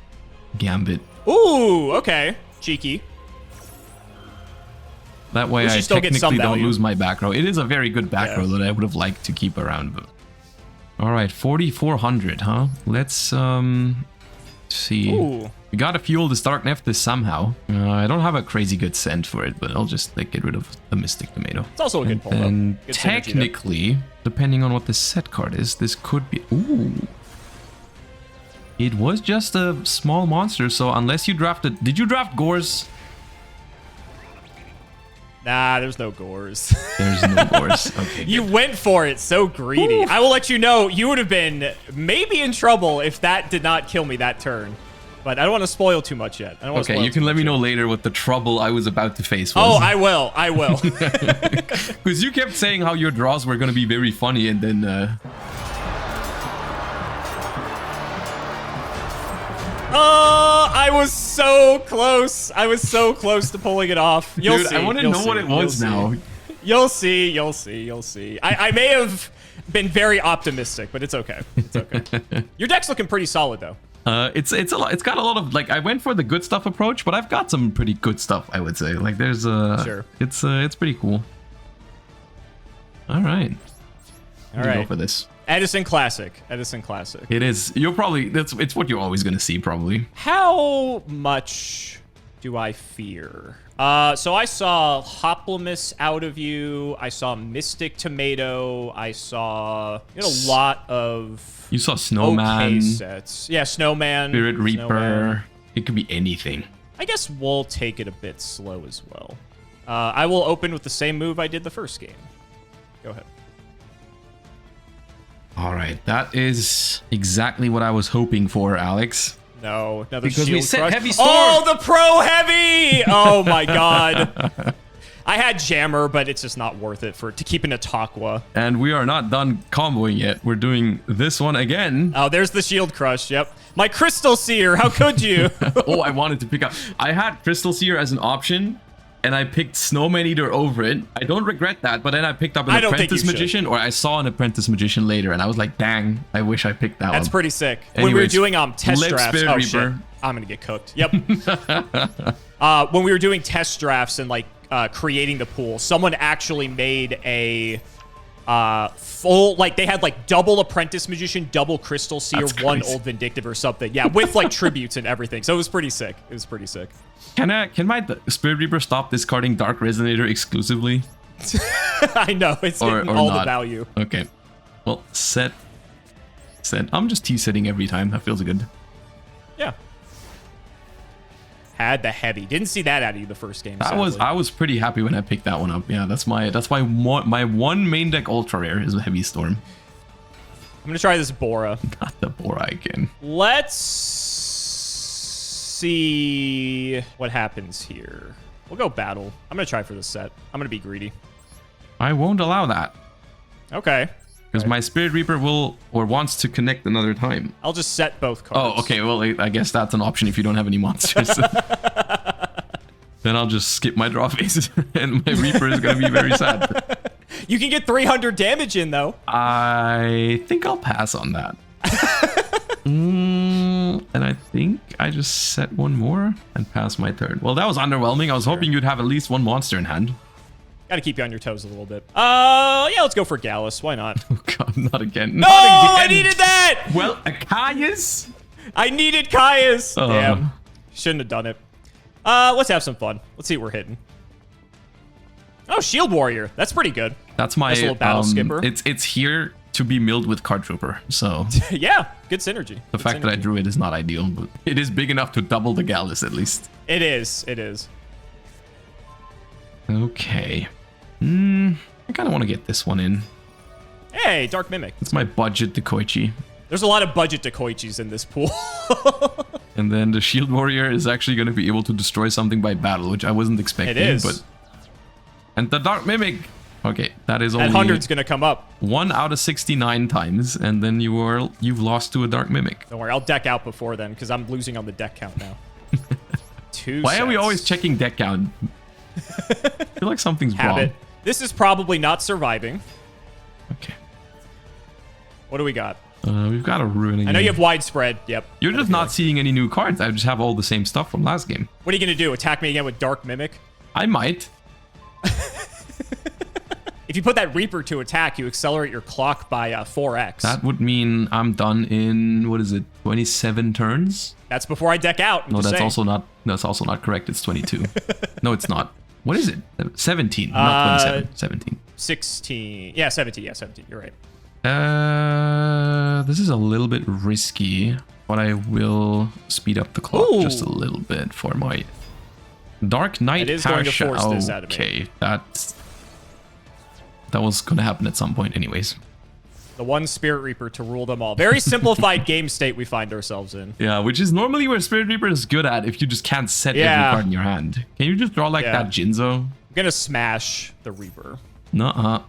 gambit. Ooh, okay. Cheeky. That way I technically don't lose my back row. It is a very good back row that I would have liked to keep around. But... All right, 4,400, huh? Let's see. Ooh. We gotta fuel this Dark Nephthys somehow. I don't have a crazy good scent for it, but I'll just like get rid of the Mystic Tomato. It's also a good pull. And technically, depending on what the set card is, this could be... Ooh. It was just a small monster, so unless you drafted... Did you draft Gores? Nah, there's no Gores. There's no Gores. Okay. You went for it, so greedy. Ooh. I will let you know, you would have been maybe in trouble if that did not kill me that turn. But I don't want to spoil too much yet. Okay, you can let me know later what the trouble I was about to face was. Oh, I will. I will. Because you kept saying how your draws were going to be very funny, and then... Oh, I was so close. I was so close to pulling it off. You'll Dude, see. I want to know what it was now. You'll see. You'll see. You'll see. I may have been very optimistic, but it's okay. It's okay. Your deck's looking pretty solid, though. It's a lot. It's got a lot of like. I went for the good stuff approach, but I've got some pretty good stuff. I would say. Like there's Sure. It's pretty cool. All right. All right. Go for this. Edison Classic. Edison Classic. It is. You're probably. It's what you're always gonna see probably. How much do I fear? So I saw Hoplimus out of you. I saw Mystic Tomato. I saw a lot of. You saw Snowman. Okay sets. Yeah, Snowman. Spirit Reaper. Snowman. It could be anything. I guess we'll take it a bit slow as well. I will open with the same move I did the first game. Go ahead. All right, that is exactly what I was hoping for, Alex. No, another because shield we said crush. heavy storm. Oh, the pro heavy! Oh my god. I had Jammer, but it's just not worth it to keep an Ataqua. And we are not done comboing yet. We're doing this one again. Oh, there's the shield crush. Yep. My Crystal Seer. How could you? Oh, I wanted to pick up. I had Crystal Seer as an option, and I picked Snowman Eater over it. I don't regret that, but then I picked up an Apprentice Magician, or I saw an Apprentice Magician later, and I was like, dang, I wish I picked that one. That's pretty sick. Anyways, when we were doing test drafts, Spirit oh Reaper. shit, I'm gonna get cooked. Yep. When we were doing test drafts and like creating the pool, someone actually made a full, like they had like double Apprentice Magician, double Crystal Seer, one Old Vindictive or something. Yeah, with like tributes and everything. So it was pretty sick. It was pretty sick. Can my Spirit Reaper stop discarding Dark Resonator exclusively? I know, it's getting all the value. Okay. Well, set. I'm just T-setting every time. That feels good. Yeah. Had the heavy. Didn't see that out of you the first game. I was pretty happy when I picked that one up. Yeah, that's my one main deck ultra rare is a Heavy Storm. I'm gonna try this Bora. Not the Bora again. Let's see what happens here. We'll go battle. I'm gonna try for this set. I'm gonna be greedy. I won't allow that. Okay. Because my Spirit Reaper wants to connect another time. I'll just set both cards. Oh, okay. Well, I guess that's an option if you don't have any monsters. Then I'll just skip my draw phase, and my Reaper is going to be very sad. You can get 300 damage in, though. I think I'll pass on that. And I think I just set one more and pass my turn. Well, that was underwhelming. I was hoping you'd have at least one monster in hand. Gotta keep you on your toes a little bit. Yeah, let's go for Gallus. Why not? Oh god, not again. No, I needed that! Well, a Caius? I needed Caius. Damn. Shouldn't have done it. Let's have some fun. Let's see what we're hitting. Oh, Shield Warrior. That's pretty good. That's my little battle skipper. It's here to be milled with Card Trooper, so yeah, good synergy. The fact that I drew it is not ideal, but it is big enough to double the Gallus at least. It is. It is. Okay. I kind of want to get this one in. Hey, Dark Mimic. It's my budget Dekoichi. There's a lot of budget Dekoichis in this pool. And then the Shield Warrior is actually going to be able to destroy something by battle, which I wasn't expecting. It is. But... And the Dark Mimic. Okay, that is only... That 100's going to come up. 1 out of 69 times, and then you've lost to a Dark Mimic. Don't worry, I'll deck out before then, because I'm losing on the deck count now. Why are we always checking deck count? I feel like something's wrong. This is probably not surviving. Okay. What do we got? We've got a Ruining. I know you have Widespread. Yep. You're just not seeing any new cards. I just have all the same stuff from last game. What are you going to do? Attack me again with Dark Mimic? I might. If you put that Reaper to attack, you accelerate your clock by 4x. That would mean I'm done in, what is it, 27 turns? That's before I deck out. No, that's also not correct. It's 22. No, it's not. What is it? 17, not 27. 17. 16. Yeah, 17. Yeah, 17. You're right. This is a little bit risky, but I will speed up the clock just a little bit for my Dark Knight. It is going to force this out of me. Okay, that was going to happen at some point anyways. The one Spirit Reaper to rule them all. Very simplified game state we find ourselves in. Yeah, which is normally where Spirit Reaper is good at if you just can't set every card in your hand. Can you just draw like that Jinzo? I'm going to smash the Reaper. Nuh-uh.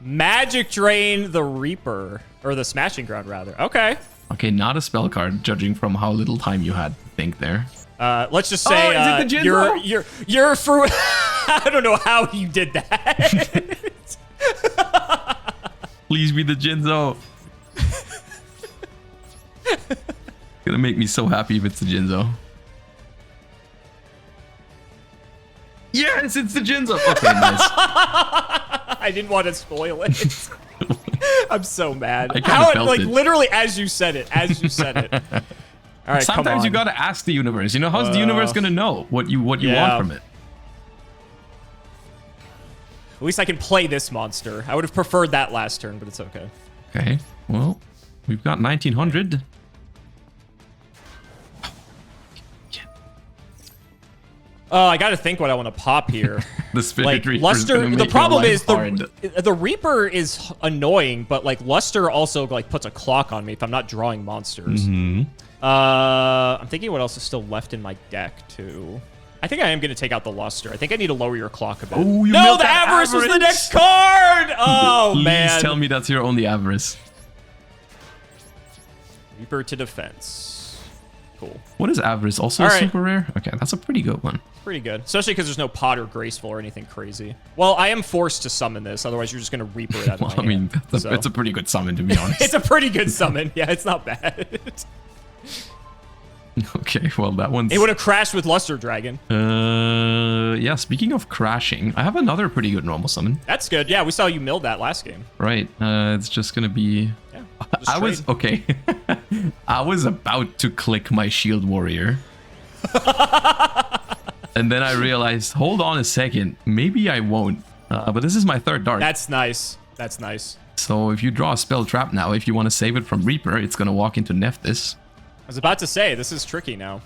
Magic Drain the Reaper. Or the Smashing Ground, rather. Okay. Okay, not a spell card, judging from how little time you had to think there. Let's just say is it the Jinzo? you're I don't know how you did that. Please be the Jinzo. Gonna make me so happy if it's the Jinzo. Yes, it's the Jinzo. Okay, nice. I didn't want to spoil it. I'm so mad. I kind of felt like it. Literally as you said it. All right, sometimes you gotta ask the universe. You know, how's the universe gonna know what you want from it? At least I can play this monster. I would have preferred that last turn, but it's okay. Okay, well, we've got 1900. I got to think what I want to pop here. The Spirit Reaper. Luster. The problem is the Reaper is annoying, but like Luster also like puts a clock on me if I'm not drawing monsters. I'm thinking what else is still left in my deck too. I think I am going to take out the Luster. I think I need to lower your clock a bit. Oh, you no, the Avarice was the next card. Oh man! Please tell me that's your only Avarice. Reaper to defense. Cool. What is Avarice? Also a super rare? Okay, that's a pretty good one. Pretty good. Especially because there's no Pot or Graceful or anything crazy. Well, I am forced to summon this. Otherwise, you're just going to Reaper it out of my hand. I mean, it's a pretty good summon, to be honest. It's a pretty good summon. Yeah, it's not bad. Okay, well, that one's... It would have crashed with Luster Dragon. Yeah, speaking of crashing, I have another pretty good normal summon. That's good. Yeah, we saw you milled that last game. Right. It's just going to be... Yeah, I was... Okay. I was about to click my Shield Warrior. And then I realized, hold on a second, maybe I won't. But this is my third Dark. That's nice. That's nice. So if you draw a Spell Trap now, if you want to save it from Reaper, it's going to walk into Nephthys. I was about to say, this is tricky now.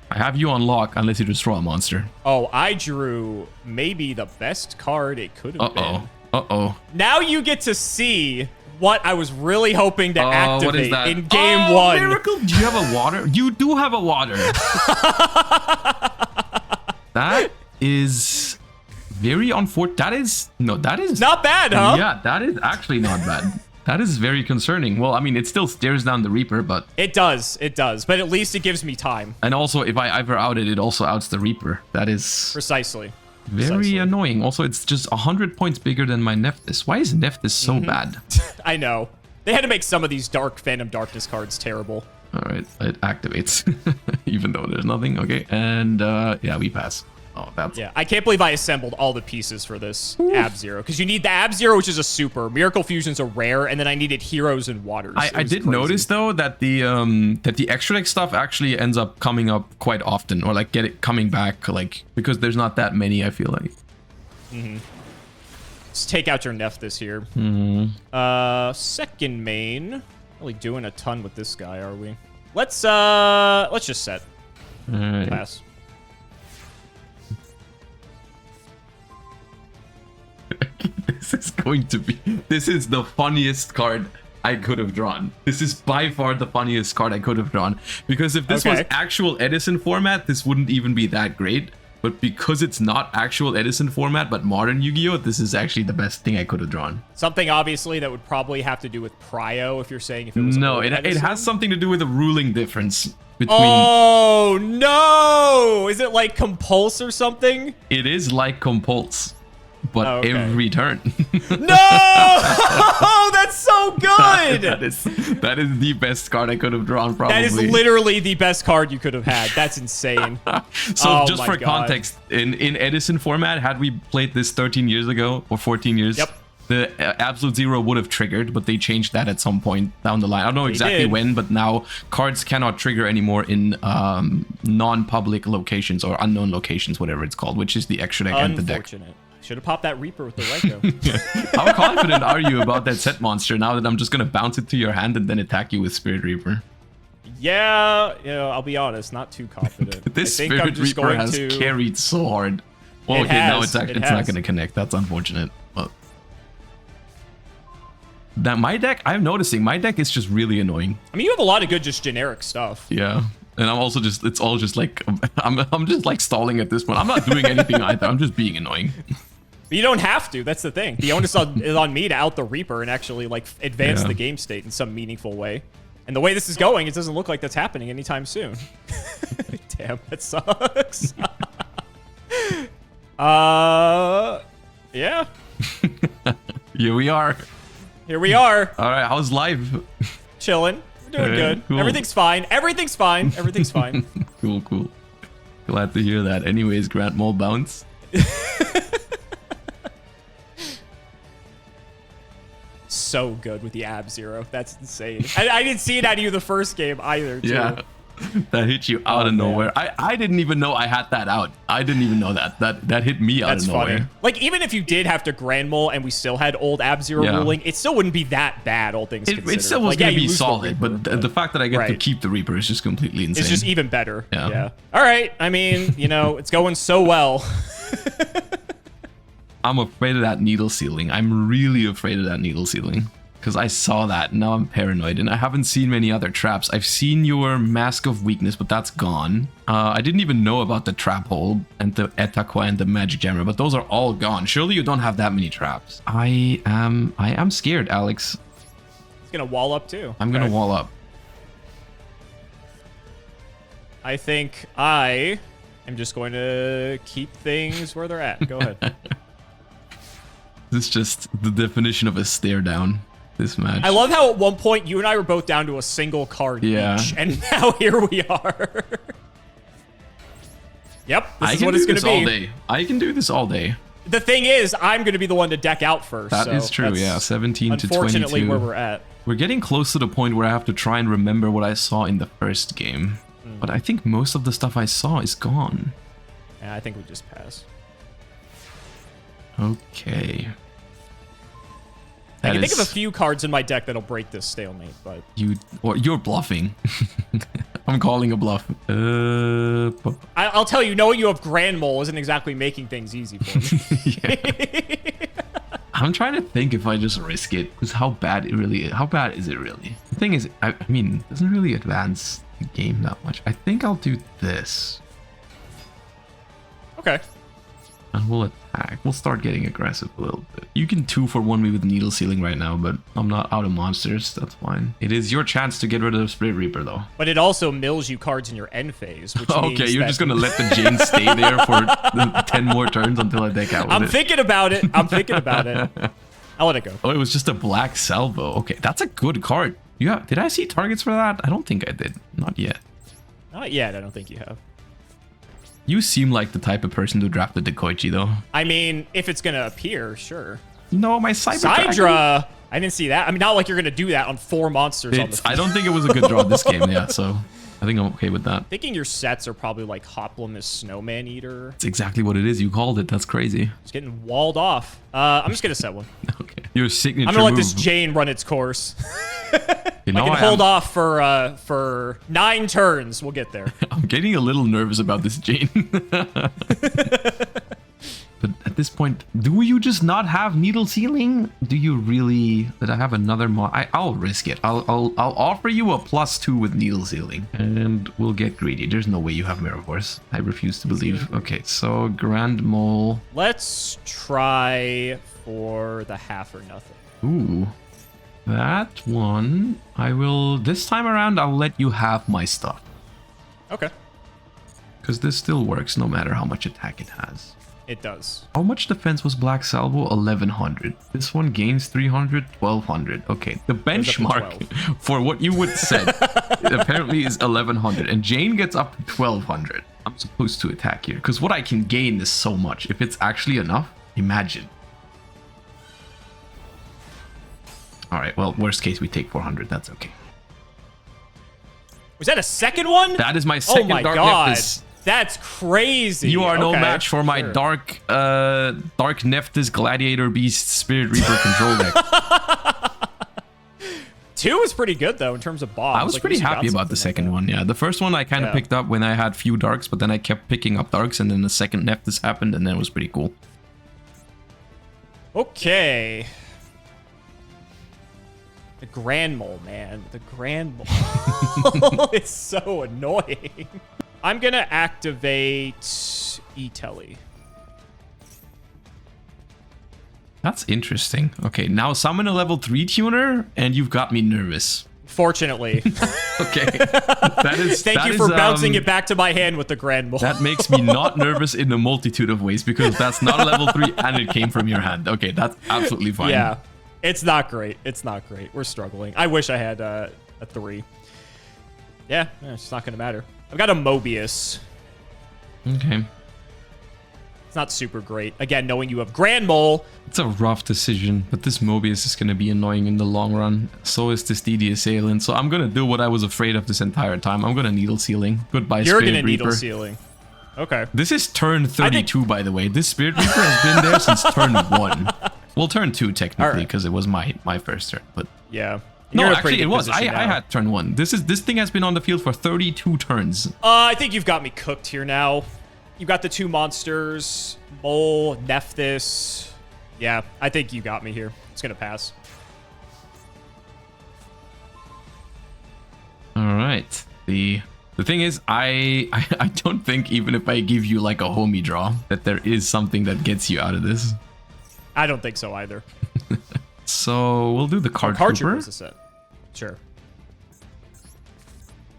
I have you on lock unless you destroy a monster. Oh, I drew maybe the best card it could have been. Uh-oh. Now you get to see what I was really hoping to activate in game one. Miracle! Do you have a water? You do have a water. That is very unfortunate. That is not bad, huh? Yeah, that is actually not bad. That is very concerning. Well, I mean, it still stares down the Reaper, but... It does. But at least it gives me time. And also, if I ever out it, it also outs the Reaper. That is... Precisely. Very annoying. Also, it's just 100 points bigger than my Nephthys. Why is Nephthys so bad? I know. They had to make some of these Phantom Darkness cards terrible. All right, it activates. Even though there's nothing. Okay, and yeah, we pass. Oh, that's... Yeah, I can't believe I assembled all the pieces for this Ab-Zero. Because you need the Ab-Zero, which is a super. Miracle Fusion's a rare, and then I needed Heroes and Waters. I did notice, though, that the extra deck stuff actually ends up coming up quite often. Or, like, coming back, like, because there's not that many, I feel like. Let's take out your Nephthys here. Second main. Not really doing a ton with this guy, are we? Let's just set. All right. Pass. This is the funniest card I could have drawn. This is by far the funniest card I could have drawn. Because if this was actual Edison format, this wouldn't even be that great. But because it's not actual Edison format, but modern Yu-Gi-Oh!, this is actually the best thing I could have drawn. Something, obviously, that would probably have to do with Prio, if you're saying if it was... No, it has something to do with a ruling difference between... Oh, no! Is it like Compulse or something? It is like Compulse. But every turn. No! Oh, that's so good! that is the best card I could have drawn, probably. That is literally the best card you could have had. That's insane. So just for context, in Edison format, had we played this 13 years ago or 14 years, the Absolute Zero would have triggered, but they changed that at some point down the line. I don't know exactly when, but now cards cannot trigger anymore in non-public locations or unknown locations, whatever it's called, which is the extra deck and the deck. Should have popped that Reaper with the Reiko. How confident are you about that set monster now that I'm just going to bounce it to your hand and then attack you with Spirit Reaper? Yeah, I'll be honest, not too confident. This Spirit Reaper has carried so hard. Well, okay, now it's not going to connect. That's unfortunate. But that my deck, I'm noticing my deck is just really annoying. I mean, you have a lot of good just generic stuff. Yeah. And I'm also just, it's all just like, I'm just like stalling at this point. I'm not doing anything either. I'm just being annoying. But you don't have to. That's the thing. The onus is on me to out the Reaper and actually like advance the game state in some meaningful way. And the way this is going, it doesn't look like that's happening anytime soon. Damn, that sucks. Yeah. Here we are. Here we are. All right, how's life? Chilling. We're doing good. Cool. Everything's fine. Everything's fine. Everything's fine. Cool, cool. Glad to hear that. Anyways, Grant Mole bounce. So good with the ab zero. That's insane. I didn't see it out of you the first game either, too. Yeah. That hit you out of nowhere. I didn't even know I had that out. I didn't even know that. That hit me out of nowhere. That's funny. Like, even if you did have to Grand Mole and we still had old ab zero ruling, it still wouldn't be that bad, all things considered. It still was going to be solid, Reaper, but the fact that I get to keep the Reaper is just completely insane. It's just even better. Yeah. All right. I mean, you know, it's going so well. I'm afraid of that needle ceiling. I'm really afraid of that needle ceiling. Because I saw that, and now I'm paranoid, and I haven't seen many other traps. I've seen your Mask of Weakness, but that's gone. I didn't even know about the Trap Hole, and the Etaqua, and the Magic Jammer, but those are all gone. Surely you don't have that many traps. I am scared, Alex. It's gonna wall up, too. I'm gonna wall up. I think I am just going to keep things where they're at. Go ahead. This is just the definition of a stare down. This match. I love how at one point you and I were both down to a single card each, and now here we are. Yep, this is what it's going to be. All day. I can do this all day. The thing is, I'm going to be the one to deck out first. That is true, yeah. 17 to 22. Unfortunately, where we're at. We're getting close to the point where I have to try and remember what I saw in the first game. But I think most of the stuff I saw is gone. Yeah, I think we just pass. Okay. I can think of a few cards in my deck that'll break this stalemate, but... You're bluffing. I'm calling a bluff. I'll tell you, knowing you have Grand Mole isn't exactly making things easy for me. I'm trying to think if I just risk it, because how bad is it really? The thing is, I mean, it doesn't really advance the game that much. I think I'll do this. Okay. And we'll attack. We'll start getting aggressive a little bit. You can 2-for-1 me with needle ceiling right now, but I'm not out of monsters. That's fine. It is your chance to get rid of the Spirit Reaper, though. But it also mills you cards in your end phase, which okay, you're just gonna let the Jane stay there for 10 more turns until I deck out with I'm thinking about it. I'm thinking about it. I'll let it go. Oh, it was just a black salvo. Okay, that's a good card. Yeah, did I see targets for that? I don't think I did. Not yet. Not yet. I don't think you have. You seem like the type of person to draft the Dekoichi, though. I mean, if it's going to appear, sure. No, my Sidra. I didn't see that. I mean, not like you're going to do that on 4 monsters on the field. I don't think it was a good draw this game, yeah, so I think I'm okay with that. Thinking your sets are probably like Hoplon, Snowman Eater. That's exactly what it is. You called it. That's crazy. It's getting walled off. I'm just going to set one. Okay. Your signature I'm going to let move. this Jane run its course. You know, I can hold off for 9 turns. We'll get there. I'm getting a little nervous about this Jane. But at this point, do you just not have needle ceiling? Do you really? Did I have another I'll risk it. I'll offer you a +2 with needle ceiling, and we'll get greedy. There's no way you have Mirror Force. I refuse to believe. Okay, so Grand Mole. Let's try for the half or nothing. Ooh. That one, I will... This time around, I'll let you have my stuff. Okay. Because this still works no matter how much attack it has. It does. How much defense was Black Salvo? 1100. This one gains 300, 1200. Okay, the benchmark for what you would said apparently is 1100. And Jane gets up to 1200. I'm supposed to attack here. Because what I can gain is so much. If it's actually enough, imagine. Alright, well, worst case, we take 400. That's okay. Was that a second one? That is my second Dark Nephthys. That's crazy. You are no match for my Dark Nephthys Gladiator Beast Spirit Reaper control deck. 2 was pretty good, though, in terms of bombs. I was pretty happy about the second one, yeah. The first one I kind of picked up when I had few Darks, but then I kept picking up Darks, and then the second Nephthys happened, and then it was pretty cool. Okay. The Grand Mole, man. The Grand Mole. It's so annoying. I'm going to activate E-Telly. That's interesting. Okay, now summon a level 3 tuner, and you've got me nervous. Fortunately. Okay. That is. Thank you for bouncing it back to my hand with the Grand Mole. That makes me not nervous in a multitude of ways because that's not a level 3 and it came from your hand. Okay, that's absolutely fine. Yeah. It's not great. It's not great. We're struggling. I wish I had a 3. Yeah, it's not going to matter. I've got a Mobius. Okay. It's not super great. Again, knowing you have Grand Mole. It's a rough decision, but this Mobius is going to be annoying in the long run. So is this DD Assailant. So I'm going to do what I was afraid of this entire time. I'm going to Needle Sealing. Goodbye, You're Spirit going to Reaper. Needle Sealing. Okay. This is turn 32, by the way. This Spirit Reaper has been there since turn 1. Well, turn 2, technically, because it was my first turn. But yeah. no, actually, it was. I had turn 1. This thing has been on the field for 32 turns. I think you've got me cooked here now. You've got the 2 monsters, Mole, Nephthys. Yeah, I think you got me here. It's going to pass. All right. The thing is, I don't think even if I give you like a homie draw, that there is something that gets you out of this. I don't think so either. So we'll do the Card Trooper Trooper. is a set. Sure.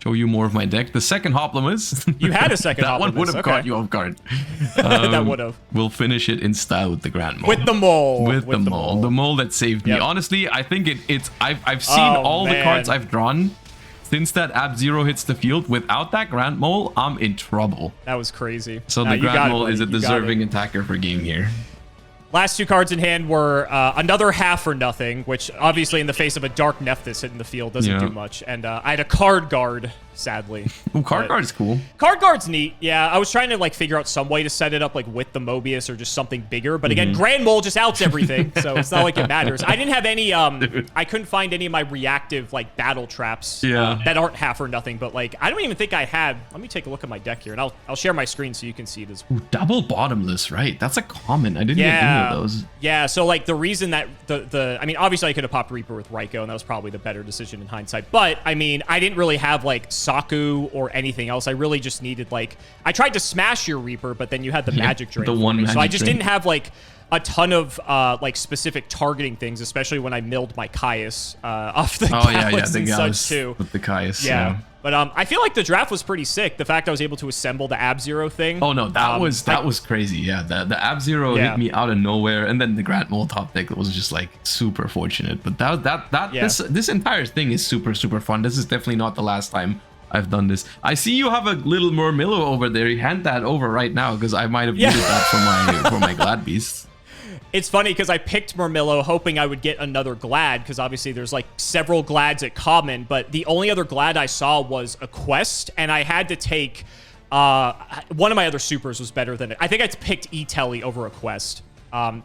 Show you more of my deck. The second Hoplomys. You had a second That one Hoplomys, would have okay. caught you off guard. That would have. We'll finish it in style with the Grand Mole. With the Mole. With the Mole. The Mole that saved me. Yep. Honestly, I think I've seen all the cards I've drawn since that Ab-Zero hits the field. Without that Grand Mole, I'm in trouble. That was crazy. So the Grand Mole is a deserving attacker for game here. Last 2 cards in hand were another half or nothing, which obviously in the face of a Dark Nephthys hitting the field doesn't do much. And I had a Card Guard, sadly. Ooh, Card Guard's cool. Card Guard's neat. Yeah, I was trying to like figure out some way to set it up like with the Mobius or just something bigger. But again, Grand Mole just outs everything, so it's not like it matters. I didn't have any, I couldn't find any of my reactive like battle traps that aren't half or nothing. But like, I don't even think I had, let me take a look at my deck here and I'll share my screen so you can see it as well. Ooh, double bottomless, right? That's a common. I didn't get any of those. Yeah, so like the reason that I mean, obviously I could have popped Reaper with Raikou, and that was probably the better decision in hindsight. But I mean, I didn't really have like Saku or anything else. I really just needed like, I tried to smash your Reaper, but then you had the Magic Drain. The one so I just Drain. didn't have like a ton of like specific targeting things, especially when I milled my Caius off the Gallus and such too. With the Caius, yeah. But I feel like the draft was pretty sick. The fact I was able to assemble the Ab-Zero thing. Oh no, that was crazy. Yeah, the Ab-Zero hit me out of nowhere, and then the Grand Mole top deck was just like super fortunate. But this entire thing is super fun. This is definitely not the last time I've done this. I see you have a little Murmillo over there. You hand that over right now because I might have needed that for my Glad Beast. It's funny because I picked Murmillo hoping I would get another Glad because obviously there's like several Glads at common, but the only other Glad I saw was a Quest, and I had to take one of my other supers was better than it. I think I picked E-Telly over a Quest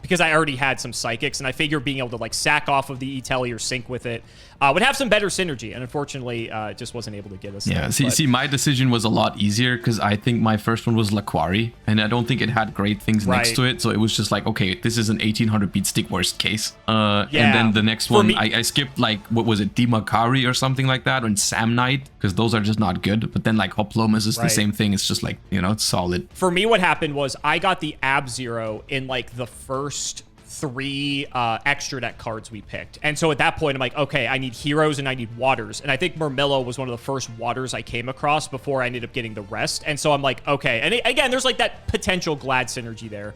because I already had some Psychics, and I figured being able to like sack off of the E-Telly or sync with it would have some better synergy, and unfortunately it just wasn't able to get us there. See, my decision was a lot easier because I think my first one was Laquari, and I don't think it had great things next to it, so it was just like, okay, this is an 1800 beat stick worst case. And then the next one, I skipped like, what was it, Dimakari or something like that, and Sam Knight, because those are just not good, but then like Hoplomus is the same thing. It's just like, you know, it's solid. For me, what happened was I got the Ab-Zero in like the first 3 extra deck cards we picked. And so at that point, I'm like, okay, I need heroes and I need waters. And I think Murmillo was one of the first waters I came across before I ended up getting the rest. And so I'm like, okay. And again, there's like that potential Glad synergy there.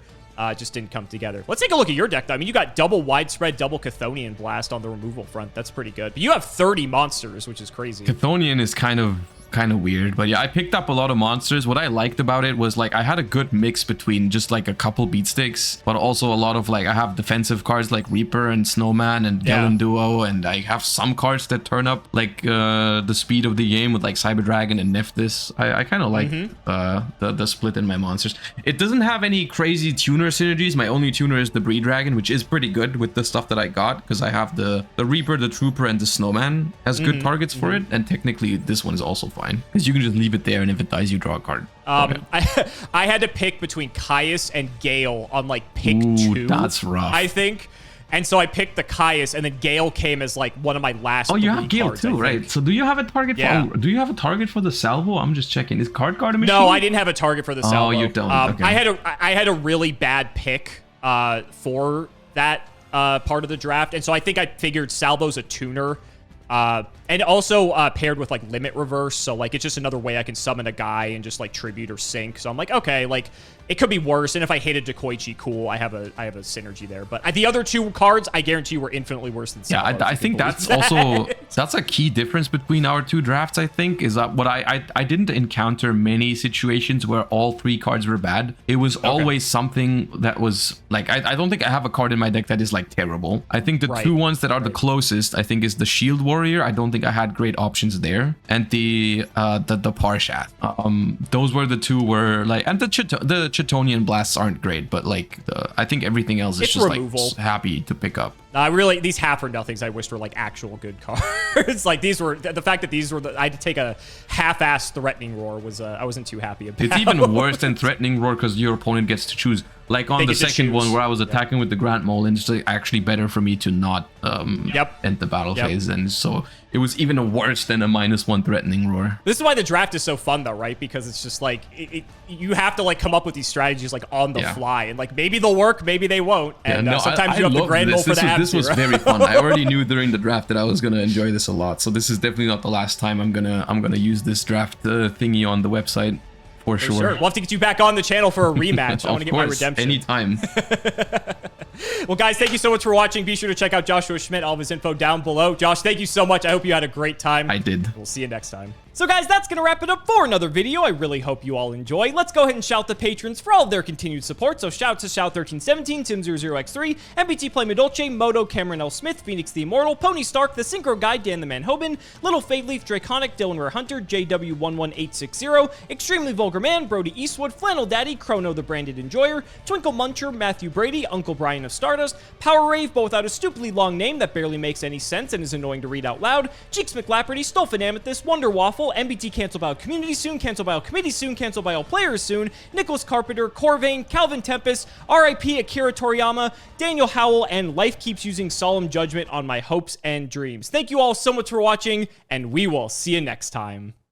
Just didn't come together. Let's take a look at your deck, though. I mean, you got double Widespread, double Chthonian Blast on the removal front. That's pretty good. But you have 30 monsters, which is crazy. Chthonian is kind of weird, but yeah, I picked up a lot of monsters. What I liked about it was like I had a good mix between just like a couple beat sticks, but also a lot of like I have defensive cards like Reaper and Snowman and Galen Duo, and I have some cards that turn up like the speed of the game with like Cyber Dragon and Nephthys. I kind of like the split in my monsters. It doesn't have any crazy tuner synergies. My only tuner is the Breed Dragon, which is pretty good with the stuff that I got because I have the Reaper, the Trooper, and the Snowman as good targets for it, and technically this one is also fine. Because you can just leave it there, and if it dies, you draw a card. I had to pick between Caius and Gale on like pick 2. That's rough. I think. And so I picked the Caius, and then Gale came as like one of my last. Oh, you have Gale cards, too, right? So do you have a target? Do you have a target for the salvo? I'm just checking. Is Card Guard a machine? No, I didn't have a target for the salvo. Oh, you don't. Okay. I had a really bad pick for that part of the draft, and so I think I figured salvo's a tuner. And also paired with like limit reverse. So like it's just another way I can summon a guy and just like tribute or sync. So I'm like, okay, like it could be worse. And if I hated Dekoichi, cool. I have a synergy there. But the other two cards, I guarantee you, were infinitely worse than Yeah, I think that's also that's a key difference between our two drafts. I think is that what I didn't encounter many situations where all three cards were bad. It was always something that was like I don't think I have a card in my deck that is like terrible. I think the two ones that are the closest, I think, is the Shield Warrior. I don't think I had great options there, and the Parshat. Those were the two where like, and the Chitonian Blasts aren't great, but like I think everything else is just removal. Like happy to pick up. Really, these half or nothings I wished were like actual good cards. Like these were the fact that these were I had to take a half-ass Threatening Roar was I wasn't too happy about. It's even worse than Threatening Roar because your opponent gets to choose. Like on the second one where I was attacking with the Grand Mole, and it's like actually better for me to not end the battle phase, and so it was even worse than a -1 Threatening Roar. This is why the draft is so fun though, right? Because it's just like you have to like come up with these strategies like on the fly, and like maybe they'll work, maybe they won't, and sometimes you have the Grand Mole for the This was very fun. I already knew during the draft that I was gonna enjoy this a lot, so this is definitely not the last time I'm gonna use this draft thingy on the website. For sure. We'll have to get you back on the channel for a rematch. I want to get my redemption. Anytime. Well, guys, thank you so much for watching. Be sure to check out Joshua Schmidt. All of his info down below. Josh, thank you so much. I hope you had a great time. I did. We'll see you next time. So guys, that's going to wrap it up for another video. I really hope you all enjoy. Let's go ahead and shout the patrons for all of their continued support. So shout to Shout1317, Tim00x3, MBT Play Medolce, Moto, Cameron L. Smith, Phoenix the Immortal, Pony Stark, The Synchro Guy, Dan the Man Hoban, Little Faveleaf, Draconic, Dylan Rare Hunter, JW11860, Extremely Vulgar Man, Brody Eastwood, Flannel Daddy, Chrono the Branded Enjoyer, Twinkle Muncher, Matthew Brady, Uncle Brian of Stardust, Power Rave, both out a stupidly long name that barely makes any sense and is annoying to read out loud, Cheeks McLapperty, Stolfin Amethyst, Wonder Waffle, MBT Cancel by All Community soon, Cancel by All Committee soon, Cancel by All Players soon, Nicholas Carpenter, Corvain, Calvin Tempest, RIP Akira Toriyama, Daniel Howell, and Life Keeps Using Solemn Judgment on my hopes and dreams. Thank you all so much for watching, and we will see you next time.